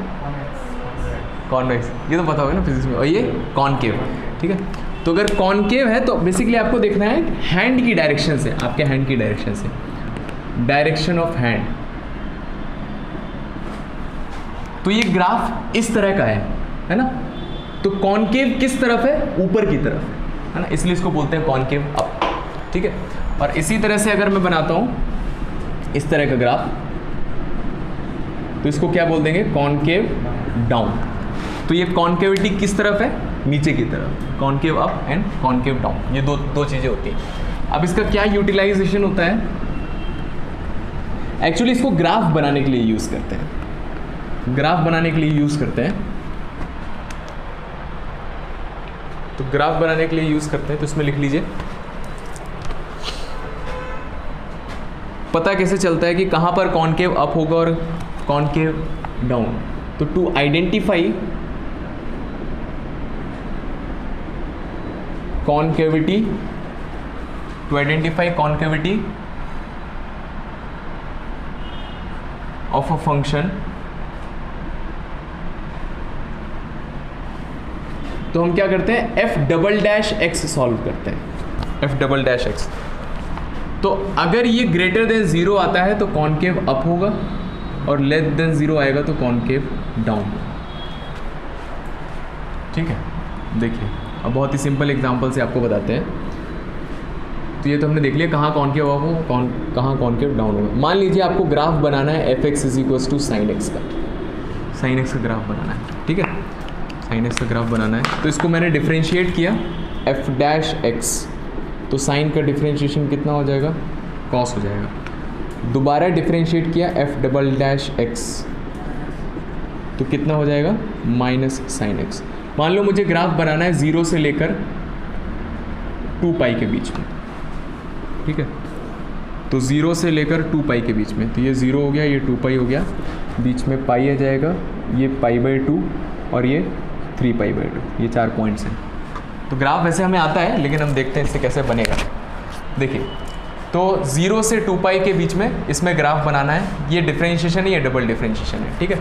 कॉन्वेक्स, ये तो पता होगा ना फिजिक्स में। और ये कॉन्केव, ठीक है। तो अगर कॉन्केव है तो बेसिकली आपको देखना है हैंड की डायरेक्शन से, आपके हैंड की डायरेक्शन से, डायरेक्शन ऑफ हैंड। तो ये ग्राफ इस तरह का है ना। तो कॉन्केव किस तरफ है, ऊपर की तरफ है ना, इसलिए इसको बोलते हैं कॉन्केव अप, ठीक है। और इसी तरह से अगर मैं बनाता हूं इस तरह का ग्राफ तो इसको क्या बोल देंगे, कॉन्केव डाउन। तो ये कॉन्केविटी किस तरफ है, नीचे की तरफ, concave up and concave down, ये दो चीज़ें होती हैं। अब इसका क्या यूटिलाइजेशन होता है, एक्चुअली इसको ग्राफ बनाने के लिए यूज़ करते हैं, ग्राफ बनाने के लिए यूज़ करते हैं। तो ग्राफ बनाने के लिए यूज़ करते हैं, तो इसमें लिख लीजिए पता कैसे चलता है कि कहाँ पर कॉनकेव अप होगा और कॉनकेव डाउन। तो to identify concavity, of a function, तो हम क्या करते हैं F double dash X solve करते हैं, एफ डबल डैश एक्स। तो अगर ये ग्रेटर देन 0 आता है तो कॉनकेव अप होगा और लेस देन 0 आएगा तो कॉनकेव डाउन। ठीक है, देखिए अब बहुत ही सिंपल एग्जांपल से आपको बताते हैं। तो ये तो हमने देख लिया कहाँ कॉनकेव अप हो, कहाँ कॉनकेव डाउन होगा। मान लीजिए आपको ग्राफ बनाना है F x is equals to sine X का, साइन एक्स का ग्राफ बनाना है। ठीक है, साइन एक्स का ग्राफ बनाना है, तो इसको मैंने डिफ्रेंशिएट किया एफ डैश एक्स, तो साइन का डिफ्रेंशिएशन कितना हो जाएगा, कॉस हो जाएगा। दोबारा डिफ्रेंशिएट किया एफ डबल डैश एक्स, तो कितना हो जाएगा, माइनस साइन एक्स। मान लो मुझे ग्राफ बनाना है 0 से लेकर 2 पाई के बीच में। ठीक है, तो 0 से लेकर 2 पाई के बीच में, तो ये 0 हो गया, ये 2 पाई हो गया, बीच में पाई आ जाएगा, ये π/2 और ये 3π/2, ये 4 पॉइंट्स हैं। तो ग्राफ वैसे हमें आता है, लेकिन हम देखते हैं इससे कैसे बनेगा। देखिए, तो 0 से 2 पाई के बीच में इसमें ग्राफ बनाना है, ये डिफरेंशिएशन है, ये डबल डिफरेंशिएशन है। ठीक है,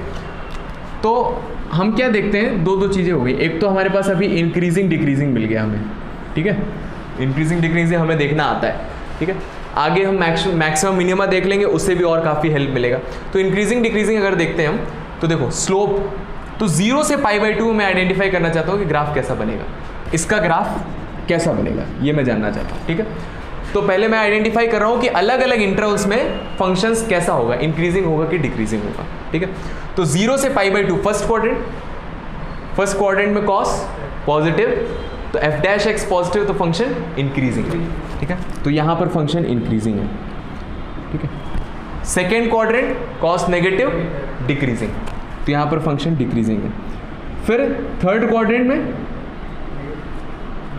तो हम क्या देखते हैं, दो चीज़ें हो गई। एक तो हमारे पास अभी इंक्रीजिंग डिक्रीजिंग मिल गया हमें। ठीक है, इंक्रीजिंग डिक्रीजिंग हमें देखना आता है। ठीक है, आगे हम मैक्सिमम मिनिमा देख लेंगे, उससे भी और काफ़ी हेल्प मिलेगा। तो इंक्रीजिंग डिक्रीजिंग अगर देखते हैं हम, तो देखो स्लोप, तो 0 से π/2 मैं आइडेंटिफाई करना चाहता हूँ कि ग्राफ कैसा बनेगा, इसका ग्राफ कैसा बनेगा ये मैं जानना चाहता हूँ। ठीक है, तो पहले मैं आइडेंटिफाई कर रहा हूँ कि अलग अलग इंटरवल्स में फंक्शंस कैसा होगा, इंक्रीजिंग होगा कि डिक्रीजिंग होगा। ठीक है, तो 0 से π/2 फर्स्ट क्वाड्रेंट में कॉस पॉजिटिव, तो एफ डैश एक्स पॉजिटिव, तो फंक्शन इंक्रीजिंग है। ठीक है, तो यहाँ पर फंक्शन इंक्रीजिंग है। ठीक है, second quadrant cos negative decreasing, तो यहाँ पर फंक्शन डिक्रीजिंग है। फिर थर्ड क्वाड्रेंट में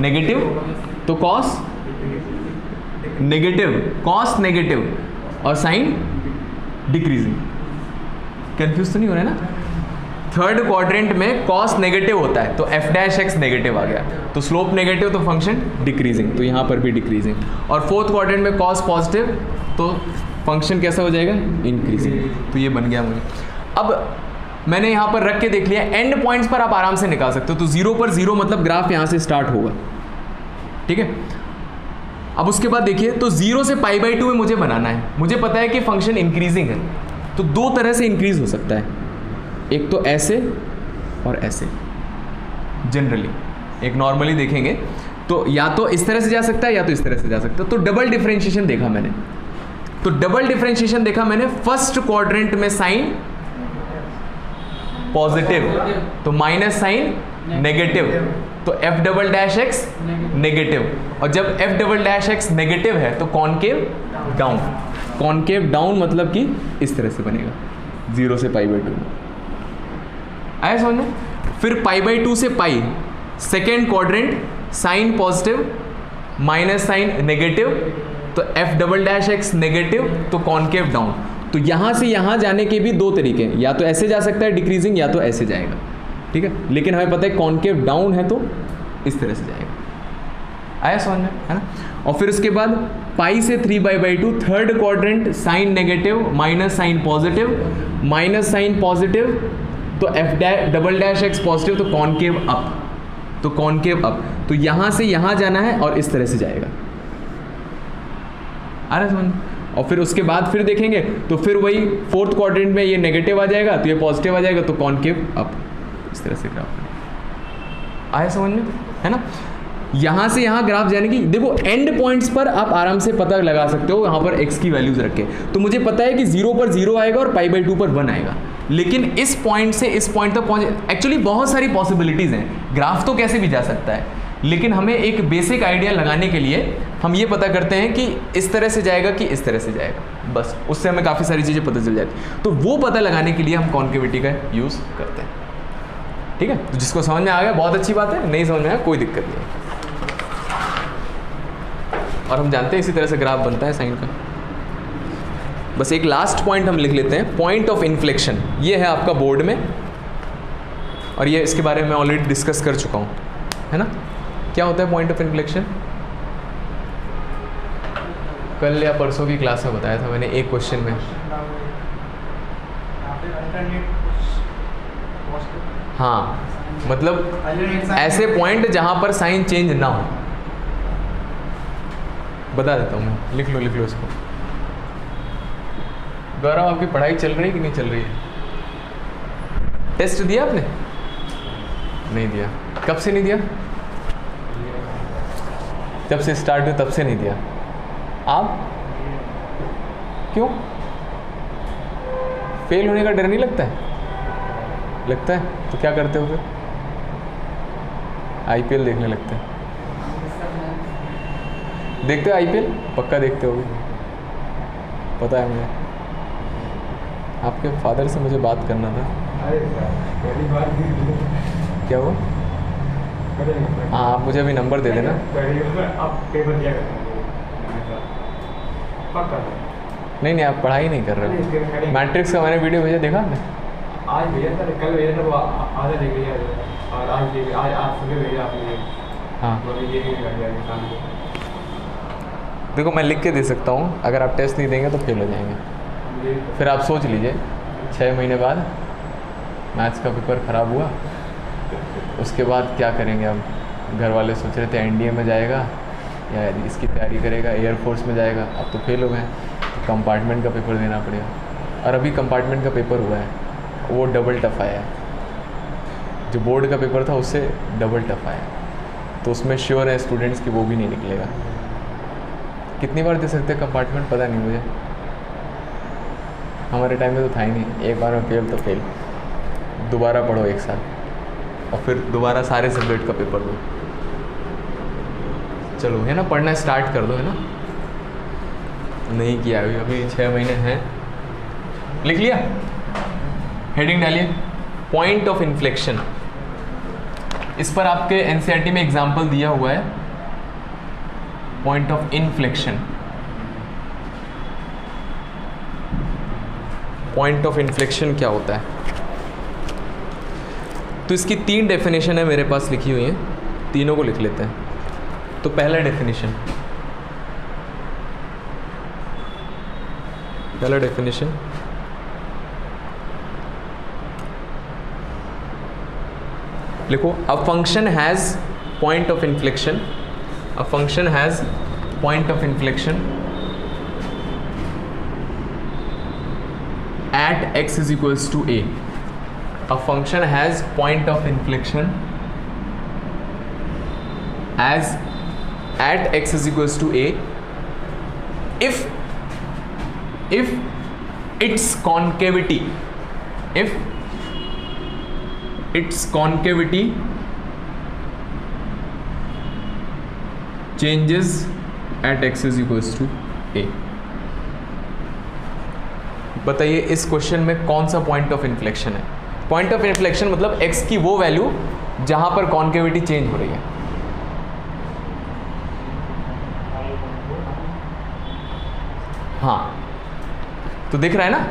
नेगेटिव, तो कॉस नेगेटिव और साइन डिक्रीजिंग। कंफ्यूज तो नहीं हो रहा है ना? थर्ड क्वाड्रेंट में कॉस नेगेटिव होता है, तो एफ डैश एक्स नेगेटिव आ गया, तो स्लोप नेगेटिव, तो फंक्शन डिक्रीजिंग, तो यहाँ पर भी डिक्रीजिंग। और फोर्थ क्वाड्रेंट में कॉस पॉजिटिव, तो फंक्शन कैसा हो जाएगा, इंक्रीजिंग। तो ये बन गया मुझे। अब मैंने यहाँ पर रख के देख लिया, एंड पॉइंट्स पर आप आराम से निकाल सकते हो। तो 0 पर 0 मतलब ग्राफ यहाँ से स्टार्ट होगा। ठीक है, अब उसके बाद देखिए, तो 0 से π/2 में मुझे बनाना है, मुझे पता है कि फंक्शन इंक्रीजिंग है, तो दो तरह से इंक्रीज हो सकता है, एक तो ऐसे और ऐसे। जनरली एक नॉर्मली देखेंगे तो या तो इस तरह से जा सकता है या तो इस तरह से जा सकता है। तो डबल डिफरेंशिएशन देखा मैंने, तो डबल डिफरेंशिएशन देखा मैंने, फर्स्ट क्वाड्रेंट में साइन पॉजिटिव, तो माइनस साइन नेगेटिव, तो f double dash x negative. और जब F double dash x negative है तो कॉनकेव डाउन। कॉनकेव डाउन मतलब कि इस तरह से बनेगा 0 से π/2 आया समझ में। फिर π/2 से pi, second quadrant sine positive minus sine negative, तो f double dash x negative, तो कॉनकेव डाउन। तो यहाँ से यहाँ जाने के भी दो तरीके हैं, या तो ऐसे जा सकता है डिक्रीजिंग, या तो ऐसे जाएगा। ठीक है, लेकिन हमें पता है कॉनकेव डाउन है तो इस तरह से जाएगा। आया समझ में, है ना। और फिर उसके बाद पाई से 3/2, third quadrant sine negative minus sine positive, minus sine positive, तो f double dash x positive, तो कॉनकेव अप, तो कॉनकेव अप। तो यहाँ से यहाँ जाना है और इस तरह से जाएगा। आ रहा समझ। और फिर उसके बाद फिर देखेंगे तो फिर वही फोर्थ क्वाड्रेंट में ये नेगेटिव आ जाएगा, तो ये पॉजिटिव आ जाएगा, तो कॉनकेव अप, इस तरह से ग्राफ आया समझ में, है ना। यहाँ से यहाँ ग्राफ जाने की, देखो एंड पॉइंट्स पर आप आराम से पता लगा सकते हो, यहाँ पर x की वैल्यूज रख के। तो मुझे पता है कि 0 पर 0 आएगा और π/2 पर 1 आएगा, लेकिन इस पॉइंट से इस पॉइंट तक पहुँचे, एक्चुअली बहुत सारी पॉसिबिलिटीज़ हैं। ग्राफ तो कैसे भी जा सकता है, लेकिन हमें एक बेसिक आइडिया लगाने के लिए हम ये पता करते हैं कि इस तरह से जाएगा कि इस तरह से जाएगा, बस उससे हमें काफ़ी सारी चीज़ें पता चल जाती। तो वो पता लगाने के लिए हम कॉन्केविटी का यूज़ करते हैं। ठीक ठीक है, तो जिसको समझ में आ गया बहुत अच्छी बात है, नहीं समझ में आया कोई दिक्कत नहीं है। और हम जानते हैं इसी तरह से ग्राफ बनता है साइन का। बस एक लास्ट पॉइंट हम लिख लेते हैं, पॉइंट ऑफ इन्फ्लेक्शन। ये है आपका बोर्ड में, और ये इसके बारे में मैं ऑलरेडी डिस्कस कर चुका हूँ, है ना। क्या होता है पॉइंट ऑफ इन्फ्लेक्शन? कल या परसों की क्लास में बताया था मैंने एक क्वेश्चन में। हाँ, मतलब ऐसे पॉइंट जहाँ पर साइन चेंज ना हो। बता देता हूँ मैं, लिख लो इसको। गौरव, आपकी पढ़ाई चल रही है कि नहीं चल रही है? टेस्ट दिया आपने? नहीं दिया। कब से नहीं दिया? जब से स्टार्ट हुआ तब से नहीं दिया। आप क्यों? फेल होने का डर नहीं लगता है? लगता है तो क्या करते हो फिर? आईपीएल देखने लगते हैं। देखते हो आईपीएल? पक्का देखते होगे, पता है मुझे। आपके फादर से मुझे बात करना था। क्या हुआ? हाँ, आप मुझे अभी नंबर दे देना। नहीं, आप पढ़ाई नहीं कर रहे हो। मैट्रिक्स का मैंने वीडियो भेजा, देखा आपने? आज भेजा था, कल भेजा था, वो आधा देख लिया और आज सुबह भेजा आपने। हाँ, ये नहीं कर दिया। देखो मैं लिख के दे सकता हूँ, अगर आप टेस्ट नहीं देंगे तो फेल हो जाएंगे। फिर आप सोच लीजिए 6 महीने बाद मैथ्स का पेपर ख़राब हुआ, उसके बाद क्या करेंगे? अब घर वाले सोच रहे थे एनडीए में जाएगा या इसकी तैयारी करेगा, एयरफोर्स में जाएगा। अब तो फेल हो गए, तो कंपार्टमेंट का पेपर देना पड़ेगा। और अभी कंपार्टमेंट का पेपर हुआ है, वो डबल टफ आया है। जो बोर्ड का पेपर था उससे डबल टफ आया, तो उसमें श्योर है स्टूडेंट्स कि वो भी नहीं निकलेगा। कितनी बार दे सकते हैं कंपार्टमेंट, पता नहीं मुझे, हमारे टाइम में तो था ही नहीं। एक बार में फेल तो फेल, दोबारा पढ़ो 1 साल और फिर दोबारा सारे सब्जेक्ट का पेपर दो। चलो, है ना, पढ़ना स्टार्ट कर दो, है ना। नहीं किया अभी 6 महीने हैं। लिख लिया? हेडिंग डालिए, पॉइंट ऑफ इन्फ्लेक्शन। इस पर आपके एनसीईआरटी में एग्जाम्पल दिया हुआ है, point of inflection. Point of inflection क्या होता है? तो इसकी 3 डेफिनेशन है मेरे पास लिखी हुई हैं, तीनों को लिख लेते हैं। तो पहला डेफिनेशन, लिखो, a function has point of inflection. A function has point of inflection at x is equals to a. A function has point of inflection as at x is equals to a if its concavity changes at x is equals to a। बताइए इस question में कौन सा point of inflection है? Point of inflection मतलब x की वो value जहां पर कॉन्केविटी चेंज हो रही है। हाँ, तो दिख रहा है ना,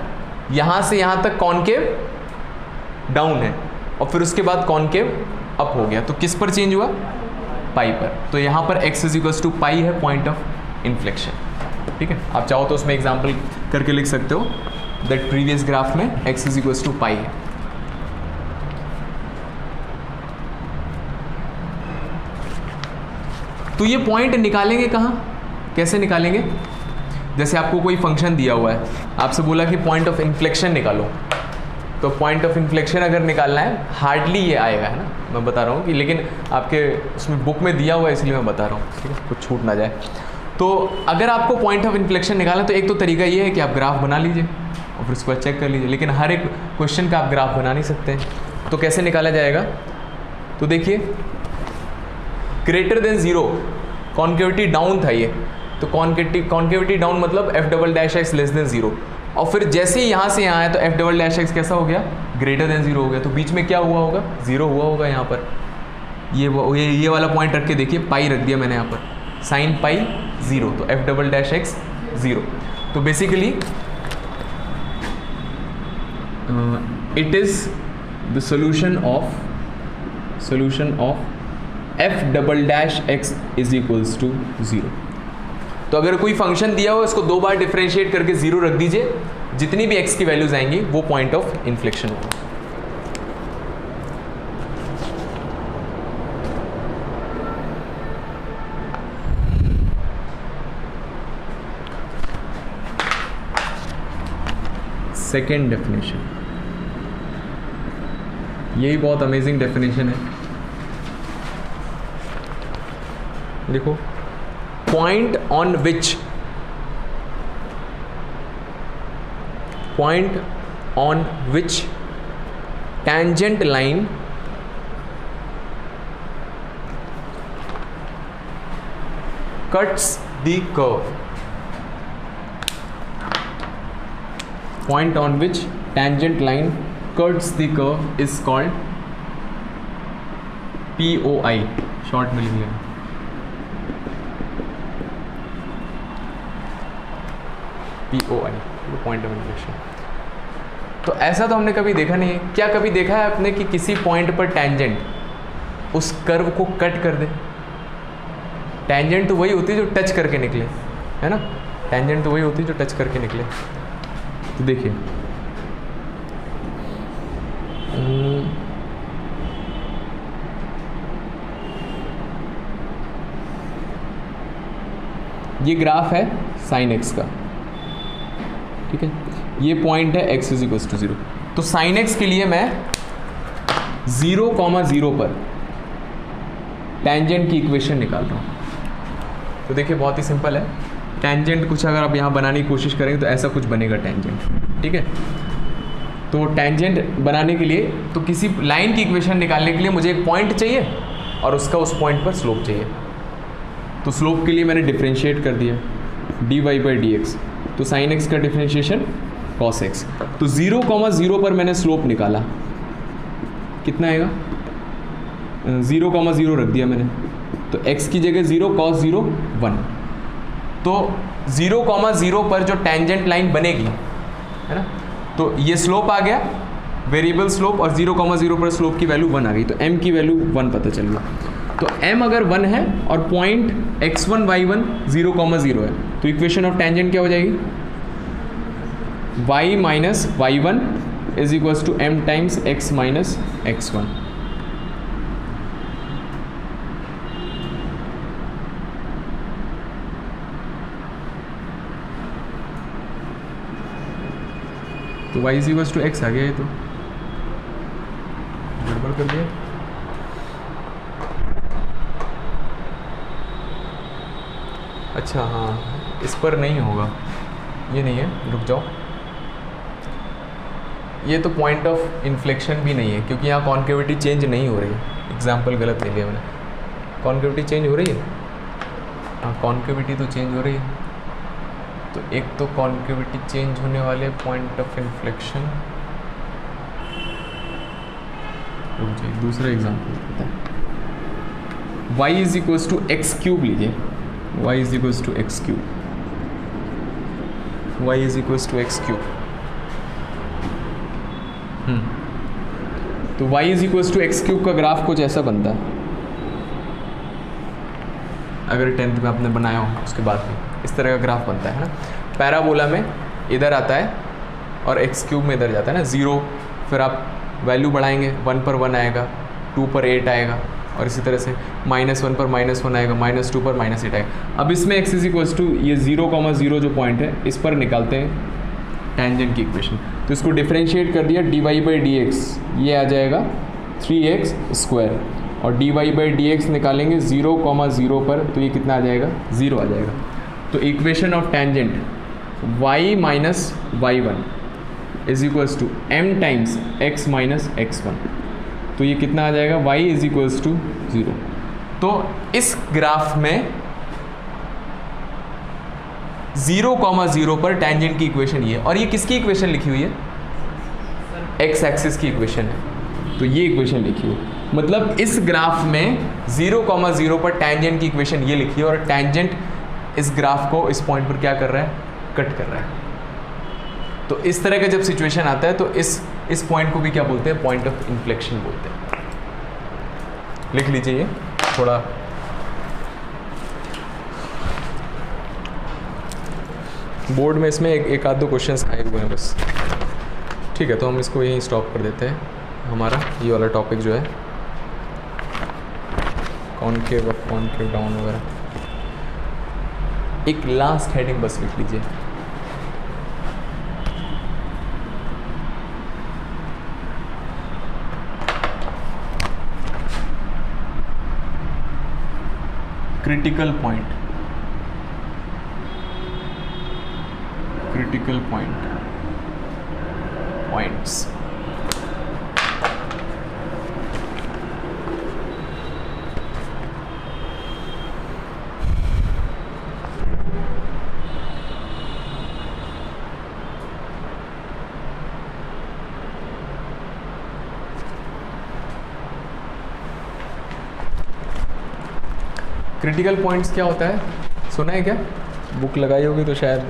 यहां से यहां तक कॉन्केव डाउन है और फिर उसके बाद कॉन्केव अप हो गया, तो किस पर चेंज हुआ? पाई पर। तो यहाँ पर x इज इक्वल्स टू पाई है पॉइंट ऑफ इन्फ्लेक्शन। ठीक है, आप चाहो तो उसमें एग्जांपल करके लिख सकते हो दैट प्रीवियस ग्राफ में x इज इक्वल्स टू पाई है। तो ये पॉइंट निकालेंगे कहाँ, कैसे निकालेंगे? जैसे आपको कोई फंक्शन दिया हुआ है, आपसे बोला कि पॉइंट ऑफ इन्फ्लेक्शन निकालो, तो पॉइंट ऑफ इन्फ्लेक्शन अगर निकालना है हार्डली ये आएगा, है ना, मैं बता रहा हूँ कि, लेकिन आपके उसमें बुक में दिया हुआ है इसलिए मैं बता रहा हूँ, ठीक है, कुछ छूट ना जाए। तो अगर आपको पॉइंट ऑफ इन्फ्लेक्शन निकालना तो एक तो तरीका ये है कि आप ग्राफ बना लीजिए और फिर उसको चेक कर लीजिए, लेकिन हर एक क्वेश्चन का आप ग्राफ बना नहीं सकते। तो कैसे निकाला जाएगा? तो देखिए, ग्रेटर देन 0 कॉन्केविटी डाउन था ये, तो कॉन्केविटी डाउन मतलब f double dash x less than 0, और फिर जैसे ही यहाँ से यहाँ आया तो एफ डबल डैश एक्स कैसा हो गया, ग्रेटर देन जीरो हो गया। तो बीच में क्या हुआ होगा, जीरो हुआ होगा यहाँ पर। ये वाला पॉइंट रख के देखिए, पाई रख दिया मैंने यहाँ पर, साइन पाई जीरो, तो f double dash x zero. तो basically it is the solution of f double dash x is equals to zero. तो अगर कोई फंक्शन दिया हो, इसको दो बार डिफरेंशिएट करके जीरो रख दीजिए, जितनी भी एक्स की वैल्यूज आएंगी वो पॉइंट ऑफ इन्फ्लेक्शन होगा। सेकेंड डेफिनेशन, यही बहुत अमेजिंग डेफिनेशन है। देखो, point on which tangent line cuts the curve, point on which tangent line cuts the curve is called POI, short में लिख लेना। POI, point of inflection. तो ऐसा तो हमने कभी देखा नहीं है। क्या कभी देखा है आपने कि किसी पॉइंट पर टैंजेंट उस कर्व को कट कर दे? टैंजेंट तो वही होती है जो टच करके निकले, है ना? टैंजेंट तो वही होती है जो टच करके निकले। तो देखिए, ये ग्राफ है साइन एक्स का, ठीक है? ये पॉइंट है x is equals to zero. तो साइन एक्स के लिए मैं 0,0 पर टैंजेंट की इक्वेशन निकाल रहा हूँ। तो देखिए, बहुत ही सिंपल है। टैंजेंट कुछ अगर आप यहाँ बनाने की कोशिश करेंगे तो ऐसा कुछ बनेगा टैंजेंट, ठीक है? तो टैंजेंट बनाने के लिए, तो किसी लाइन की इक्वेशन निकालने के लिए मुझे एक पॉइंट चाहिए और उसका उस पॉइंट पर स्लोप चाहिए। तो स्लोप के लिए मैंने डिफ्रेंशिएट कर दिया dy बाई डी एक्स। तो साइन एक्स का डिफ्रेंशिएशन कॉस एक्स। तो 0,0 पर मैंने स्लोप निकाला, कितना आएगा? 0,0 रख दिया मैंने, तो x की जगह 0, cos 0 1। तो 0,0 पर जो टैंजेंट लाइन बनेगी, है ना, तो ये स्लोप आ गया, वेरिएबल स्लोप, और 0,0 पर स्लोप की वैल्यू 1 आ गई। तो m की वैल्यू 1 पता चल गया। तो m अगर 1 है और पॉइंट x1 y1 0,0 है, तो इक्वेशन ऑफ टैंजेंट क्या हो जाएगी? y minus y1 is equals to m times x minus x1। तो y is equals to x आ गया। ये तो गड़बड़ कर दिया। अच्छा हाँ, इस पर नहीं होगा, ये नहीं है, रुक जाओ। ये तो पॉइंट ऑफ इन्फ्लेक्शन भी नहीं है, क्योंकि यहाँ कॉन्केविटी चेंज नहीं हो रही है। एग्जाम्पल गलत ले लिया मैंने। कॉन्केविटी चेंज हो रही है? हाँ, कॉन्केविटी तो चेंज हो रही है। तो एक तो कॉन्केविटी चेंज होने वाले पॉइंट ऑफ इन्फ्लेक्शन, रुक जाइए, दूसरा एग्जाम्पल देता है। y is equals to X cube लीजिए, y is equals to X cube, y is equals to X cube. तो y is equals to X cube का ग्राफ कुछ ऐसा बनता है, अगर 10th में आपने बनाया हो उसके बाद भी इस तरह का ग्राफ बनता है ना। पैराबोला में इधर आता है और एक्स क्यूब में इधर जाता है ना, 0, फिर आप वैल्यू बढ़ाएंगे, 1 पर 1 आएगा, 2 पर 8 आएगा, और इसी तरह से -1 पर -1 आएगा, -2 पर -8 आएगा। अब इसमें x इज इक्वल्स टू ये 0,0 जो पॉइंट है, इस पर निकालते हैं टैंजेंट की इक्वेशन। तो इसको डिफरेंशिएट कर दिया, dy बाई डी एक्स, ये आ जाएगा 3x स्क्वायर, और dy बाई डी एक्स निकालेंगे 0,0 पर, तो ये कितना आ जाएगा? 0 आ जाएगा। तो equation of tangent y minus y1 is equals to m times x minus x1, तो ये कितना आ जाएगा? y is equals to 0। तो इस ग्राफ में 0,0 पर टेंजेंट की इक्वेशन ये, और ये किसकी इक्वेशन लिखी हुई है? एक्स एक्सिस की इक्वेशन है, तो ये इक्वेशन लिखी हुई, मतलब इस ग्राफ में 0,0 पर टेंजेंट की इक्वेशन ये लिखी है, और टेंजेंट इस ग्राफ को इस पॉइंट पर क्या कर रहा है? कट कर रहा है। तो इस तरह का जब सिचुएशन आता है तो इस पॉइंट को भी क्या बोलते हैं? पॉइंट ऑफ इन्फ्लेक्शन बोलते हैं। लिख लीजिए ये थोड़ा, बोर्ड में इसमें एक आध दो क्वेश्चंस आए हुए हैं बस, ठीक है। तो हम इसको यहीं स्टॉप कर देते हैं, हमारा ये वाला टॉपिक जो है कॉनकेव अप, कॉनकेव डाउन वगैरह। एक लास्ट हेडिंग बस लिख लीजिए, critical point, critical points. Critical points क्या होता है? सुना है क्या? बुक लगाई होगी तो शायद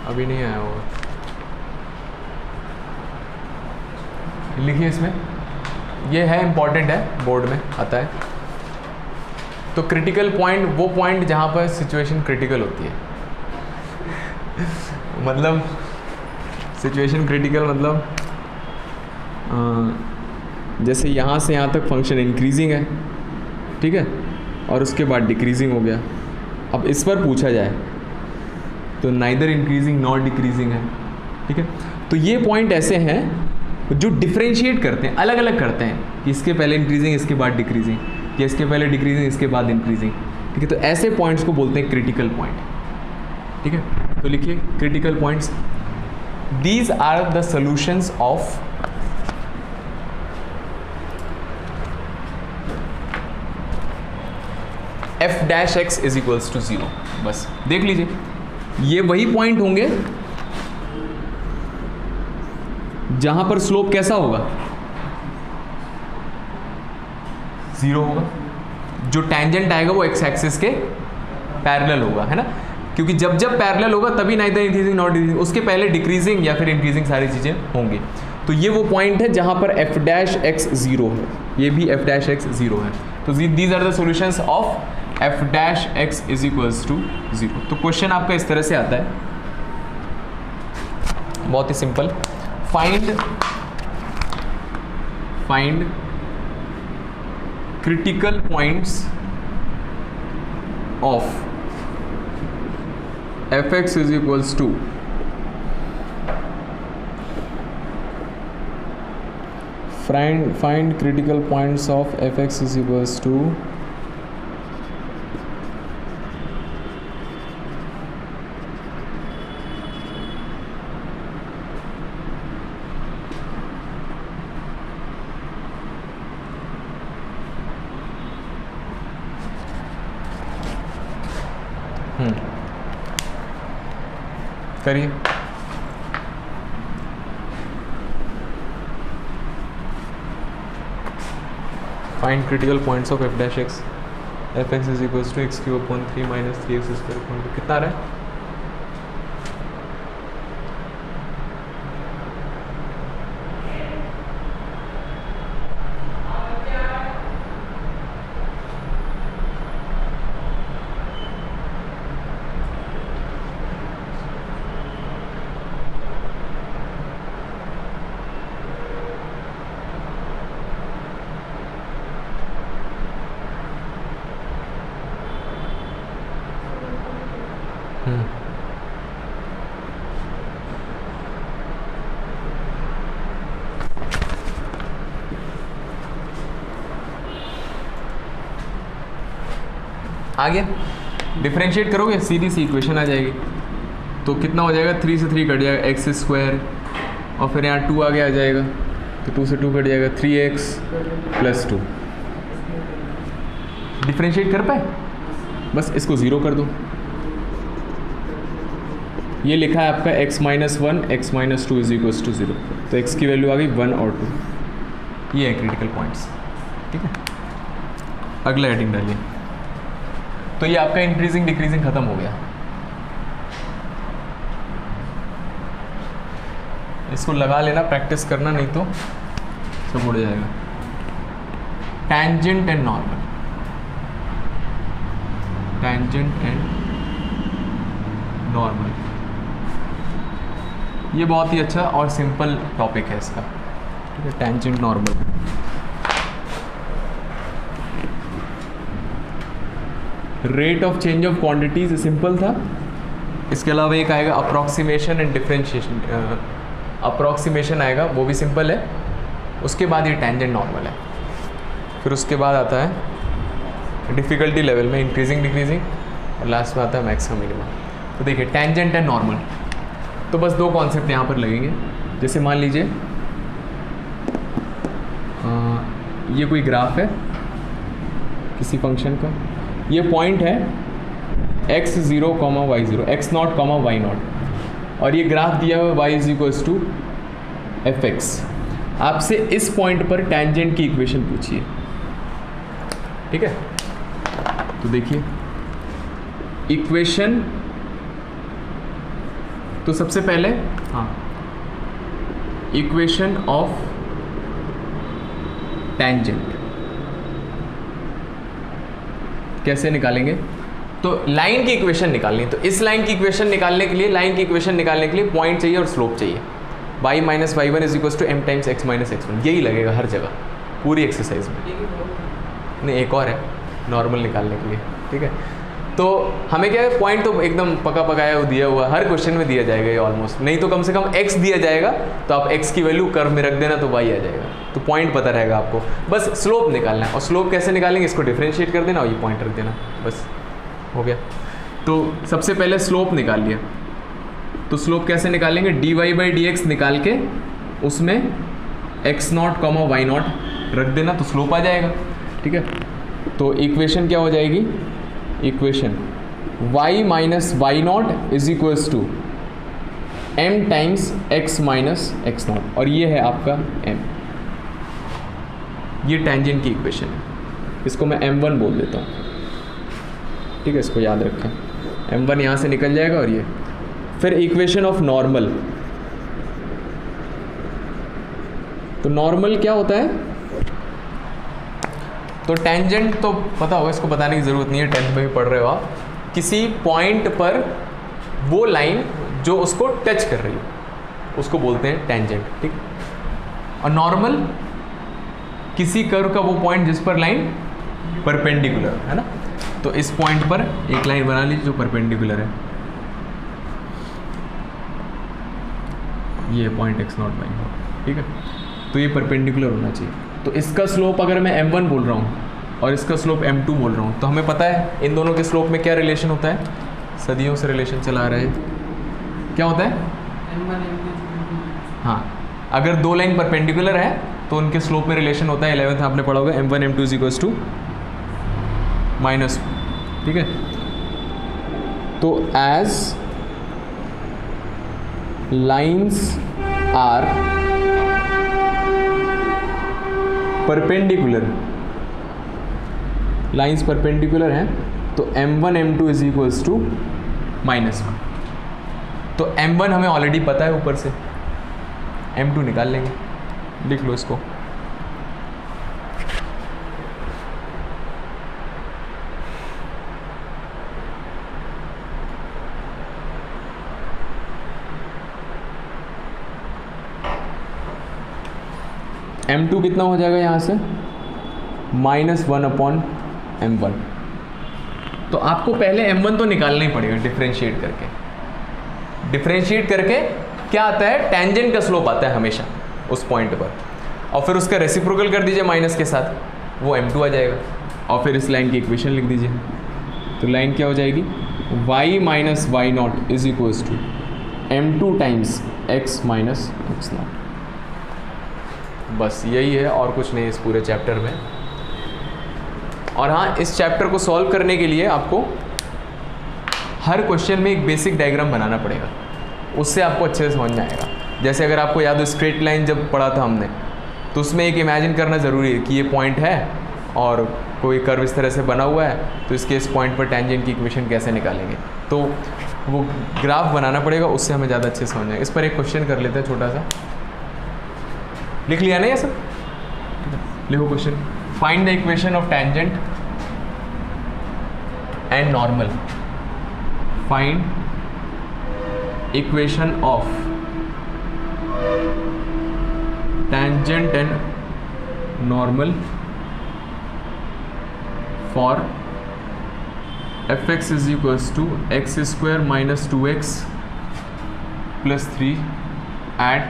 अभी नहीं आया होगा। लिखिए इसमें, ये है इम्पॉर्टेंट है, बोर्ड में आता है। तो क्रिटिकल पॉइंट वो पॉइंट जहाँ पर सिचुएशन क्रिटिकल होती है मतलब सिचुएशन क्रिटिकल मतलब जैसे यहाँ से यहाँ तक फंक्शन इंक्रीजिंग है, ठीक है, और उसके बाद डिक्रीजिंग हो गया। अब इस पर पूछा जाए तो नाइदर इंक्रीजिंग नॉट डिक्रीजिंग है, ठीक है। तो ये पॉइंट ऐसे हैं जो डिफ्रेंशिएट करते हैं, अलग अलग करते हैं कि इसके पहले इंक्रीजिंग इसके बाद डिक्रीजिंग, या इसके पहले डिक्रीजिंग इसके बाद इंक्रीजिंग, ठीक है। तो ऐसे पॉइंट्स को बोलते हैं क्रिटिकल पॉइंट, ठीक है। तो लिखिए critical points, these are the solutions of f dash x is equals to 0। बस देख लीजिए, ये वही पॉइंट होंगे जहां पर स्लोप कैसा होगा? 0 होगा। जो टेंजेंट आएगा वो एक्स एक्सिस के पैरेलल होगा, है ना, क्योंकि जब जब पैरेलल होगा तभी नाइदर इंक्रीजिंग नॉट डिक्रीजिंग, उसके पहले डिक्रीजिंग या फिर इंक्रीजिंग सारी चीजें होंगी। तो ये वो पॉइंट है जहां पर f डैश x 0 है, ये भी f डैश x 0 है। तो these are the solutions of f dash x is equals to 0। तो क्वेश्चन आपका इस तरह से आता है, बहुत ही simple, find critical points of fx is equals to find critical points of fx is equals to करिए। Find critical points of f dash x, fx is equals to x cube upon 3 minus 3x square upon 2। कितना आ रहा है? आगे differentiate करोगे सीधी सी equation आ जाएगी। तो कितना हो जाएगा? 3 से 3 कट जाएगा, एक्स स्क्वायर, और फिर यहाँ 2 आगे आ जाएगा, तो 2 से 2 कट जाएगा, 3x प्लस 2। डिफरेंशिएट कर पाए? बस इसको 0 कर दो, ये लिखा है आपका x minus 1 x minus 2 is equals to 0, तो x की वैल्यू आ गई 1 और 2। ये है क्रिटिकल पॉइंट्स, ठीक है। अगला हेडिंग डालिए। तो ये आपका इंक्रीजिंग डिक्रीजिंग खत्म हो गया। इसको लगा लेना, प्रैक्टिस करना, नहीं तो सब उड़ जाएगा। Tangent and normal, tangent and normal, ये बहुत ही अच्छा और सिंपल टॉपिक है इसका, ठीक है। Tangent normal, rate of change of quantities simple था। इसके अलावा एक आएगा अप्रॉक्सीमेशन एंड डिफरेंशिएशन, अप्रॉक्सीमेशन आएगा, वो भी सिंपल है। उसके बाद ये टैंजेंट नॉर्मल है। फिर उसके बाद आता है डिफ़िकल्टी लेवल में इंक्रीजिंग डिक्रीजिंग, और लास्ट में आता है मैक्सिमम मिनिमम। तो देखिए टैंजेंट एंड नॉर्मल, तो बस दो कॉन्सेप्ट यहाँ पर लगेंगे। जैसे मान लीजिए ये कोई ग्राफ है किसी फंक्शन का, ये पॉइंट है x0, y0, x0, y0, और ये ग्राफ दिया हुआ y is equals to fx। आपसे इस पॉइंट पर टैंजेंट की इक्वेशन पूछिए, ठीक है। तो देखिए इक्वेशन, तो सबसे पहले हाँ, इक्वेशन ऑफ टैंजेंट कैसे निकालेंगे? तो लाइन की इक्वेशन निकालनी है। तो इस लाइन की इक्वेशन निकालने के लिए, लाइन की इक्वेशन निकालने के लिए पॉइंट चाहिए और स्लोप चाहिए। y minus y1 is equal to m times x minus x1, यही लगेगा हर जगह पूरी एक्सरसाइज में। नहीं, एक और है नॉर्मल निकालने के लिए, ठीक है। तो हमें क्या है, पॉइंट तो एकदम पका पकाया हुआ दिया हुआ, हर क्वेश्चन में दिया जाएगा ये ऑलमोस्ट, नहीं तो कम से कम x दिया जाएगा, तो आप x की वैल्यू कर्व में रख देना तो y आ जाएगा, तो पॉइंट पता रहेगा आपको। बस स्लोप निकालना है, और स्लोप कैसे निकालेंगे, इसको डिफरेंशिएट कर देना और ये पॉइंट रख देना, बस हो गया। तो सबसे पहले स्लोप निकाल लिया, तो स्लोप कैसे निकालेंगे, dy/dx निकाल के उसमें x0, y0 रख देना, तो स्लोप आ जाएगा, ठीक है। तो इक्वेशन क्या हो जाएगी, equation y minus y0 is equals to m times x minus x0, और ये है आपका m। ये टैंजेंट की इक्वेशन है, इसको मैं m1 बोल देता हूँ, ठीक है। इसको याद रखें, m1 यहाँ से निकल जाएगा, और ये फिर इक्वेशन ऑफ नॉर्मल। तो नॉर्मल क्या होता है, तो टैंजेंट तो पता होगा, इसको बताने की ज़रूरत नहीं है, 10th में भी पढ़ रहे हो आप। किसी पॉइंट पर वो लाइन जो उसको टच कर रही हो उसको बोलते हैं टैंजेंट, ठीक। और नॉर्मल किसी कर्व का वो पॉइंट जिस पर लाइन परपेंडिकुलर है ना, तो इस पॉइंट पर एक लाइन बना लीजिए जो परपेंडिकुलर है, ये पॉइंट x0, y0, ठीक है। तो ये परपेंडिकुलर होना चाहिए। तो इसका स्लोप अगर मैं m1 बोल रहा हूँ और इसका स्लोप m2 बोल रहा हूँ, तो हमें पता है इन दोनों के स्लोप में क्या रिलेशन होता है, सदियों से रिलेशन चला आ रहा है। क्या होता है, हाँ, अगर दो लाइन परपेंडिकुलर है तो उनके स्लोप में रिलेशन होता है, 11th आपने पढ़ा होगा, m1 m2 is equals to minus, ठीक है। तो as lines are perpendicular, lines perpendicular हैं, तो m1 m2 is equals to -1। तो m1 हमें ऑलरेडी पता है ऊपर से, m2 निकाल लेंगे, लिख लो इसको। m2 कितना हो जाएगा यहाँ से, -1/m1। तो आपको पहले m1 तो निकालना ही पड़ेगा डिफरेंशिएट करके। डिफरेंशिएट करके क्या आता है, टेंजेंट का स्लोप आता है हमेशा उस पॉइंट पर, और फिर उसका रेसिप्रोकल कर दीजिए माइनस के साथ, वो m2 आ जाएगा, और फिर इस लाइन की इक्वेशन लिख दीजिए। तो लाइन क्या हो जाएगी, y minus y0 is equals to m2 times x minus x0। बस यही है, और कुछ नहीं इस पूरे चैप्टर में। और हाँ, इस चैप्टर को सॉल्व करने के लिए आपको हर क्वेश्चन में एक बेसिक डायग्राम बनाना पड़ेगा। उससे आपको अच्छे से समझ में आएगा। जैसे अगर आपको याद हो स्ट्रेट लाइन जब पढ़ा था हमने, तो उसमें एक इमेजिन करना ज़रूरी है कि ये पॉइंट है और कोई कर्व इस तरह से बना हुआ है, तो इसके इस पॉइंट पर टेंजेंट की इक्वेशन कैसे निकालेंगे, तो वो ग्राफ बनाना पड़ेगा, उससे हमें ज़्यादा अच्छे से समझ आएगा। इस पर एक क्वेश्चन कर लेते हैं छोटा सा, लिख लिया ना ये सब? लिखो question, find the equation of tangent and normal. Find equation of tangent and normal for fx is equals to x square minus 2x plus 3 at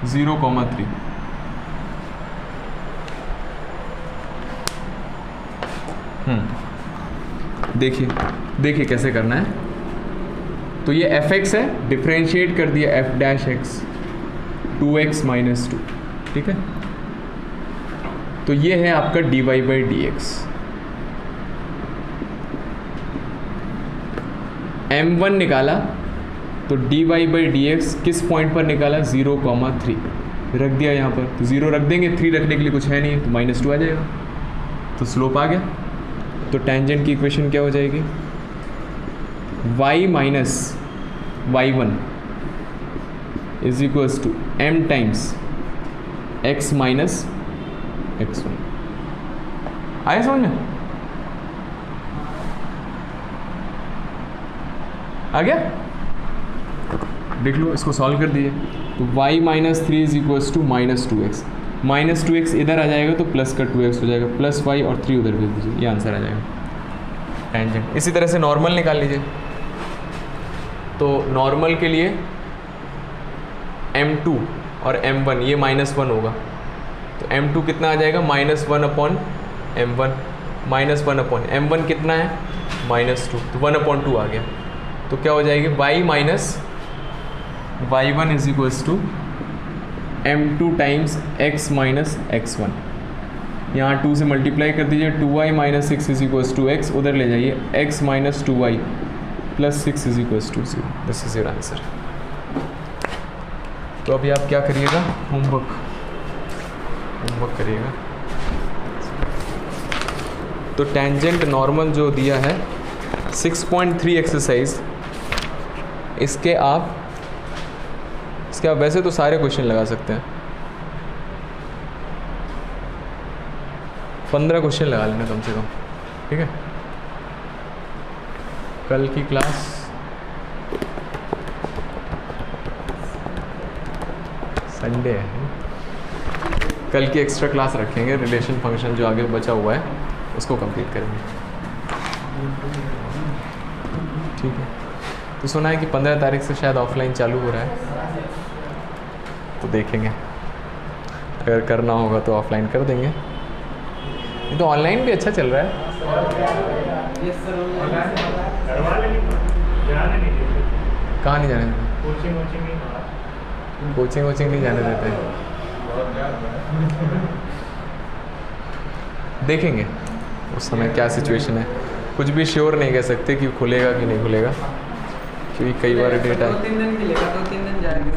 0,3। देखिए कैसे करना है। तो ये fx है, डिफ्रेंशिएट कर दिया f dash x 2x minus 2, ठीक है। तो ये है आपका dy बाई dx। m1 निकाला तो dy बाई dx किस पॉइंट पर निकाला? 0,3 रख दिया यहाँ पर, तो 0 रख देंगे, 3 रखने के लिए कुछ है नहीं, तो -2 आ जाएगा, तो स्लोप आ गया। तो टेंजेंट की इक्वेशन क्या हो जाएगी? y minus y1 is equals to m times x minus x1। आया समझ में? आ गया? देख लो, इसको सॉल्व कर दिए तो y minus 3 is equals to -2x। -2x इधर आ जाएगा तो प्लस का 2x हो जाएगा, प्लस y और 3 उधर भेज दीजिए, ये आंसर आ जाएगा टेंजेंट। इसी तरह से नॉर्मल निकाल लीजिए। तो नॉर्मल के लिए m2 और m1 ये -1 होगा, तो m2 कितना आ जाएगा? -1 अपॉन m1, -1 अपॉन m1 कितना है? -2, तो 1/2 आ गया। तो क्या हो जाएगी? y minus y1 is equals to m2 times x minus x1। यहाँ 2 से मल्टीप्लाई कर दीजिए, 2y minus 6 is equals to x, उधर ले जाइए x minus 2y plus 6 is equals to 0। This is your answer. तो अभी आप क्या करिएगा? होमवर्क करिएगा। तो टेंजेंट नॉर्मल जो दिया है 6.3 एक्सरसाइज, इसके आप वैसे तो सारे क्वेश्चन लगा सकते हैं, 15 क्वेश्चन लगा लेना कम से कम, ठीक है। कल की क्लास संडे है, कल की एक्स्ट्रा क्लास रखेंगे, रिलेशन फंक्शन जो आगे बचा हुआ है उसको कंप्लीट करेंगे, ठीक है। तो सुना है कि 15 तारीख से शायद ऑफलाइन चालू हो रहा है, तो देखेंगे, अगर करना होगा तो ऑफलाइन कर देंगे। ये तो ऑनलाइन भी अच्छा चल रहा है। कहाँ नहीं जाने देते? कोचिंग नहीं जाने देते। देखेंगे उस समय क्या सिचुएशन है, कुछ भी श्योर नहीं कह सकते कि खुलेगा कि नहीं खुलेगा, क्योंकि कई बार डेटा 2-3 दिन के लिए 2-3 दिन जाएंगे।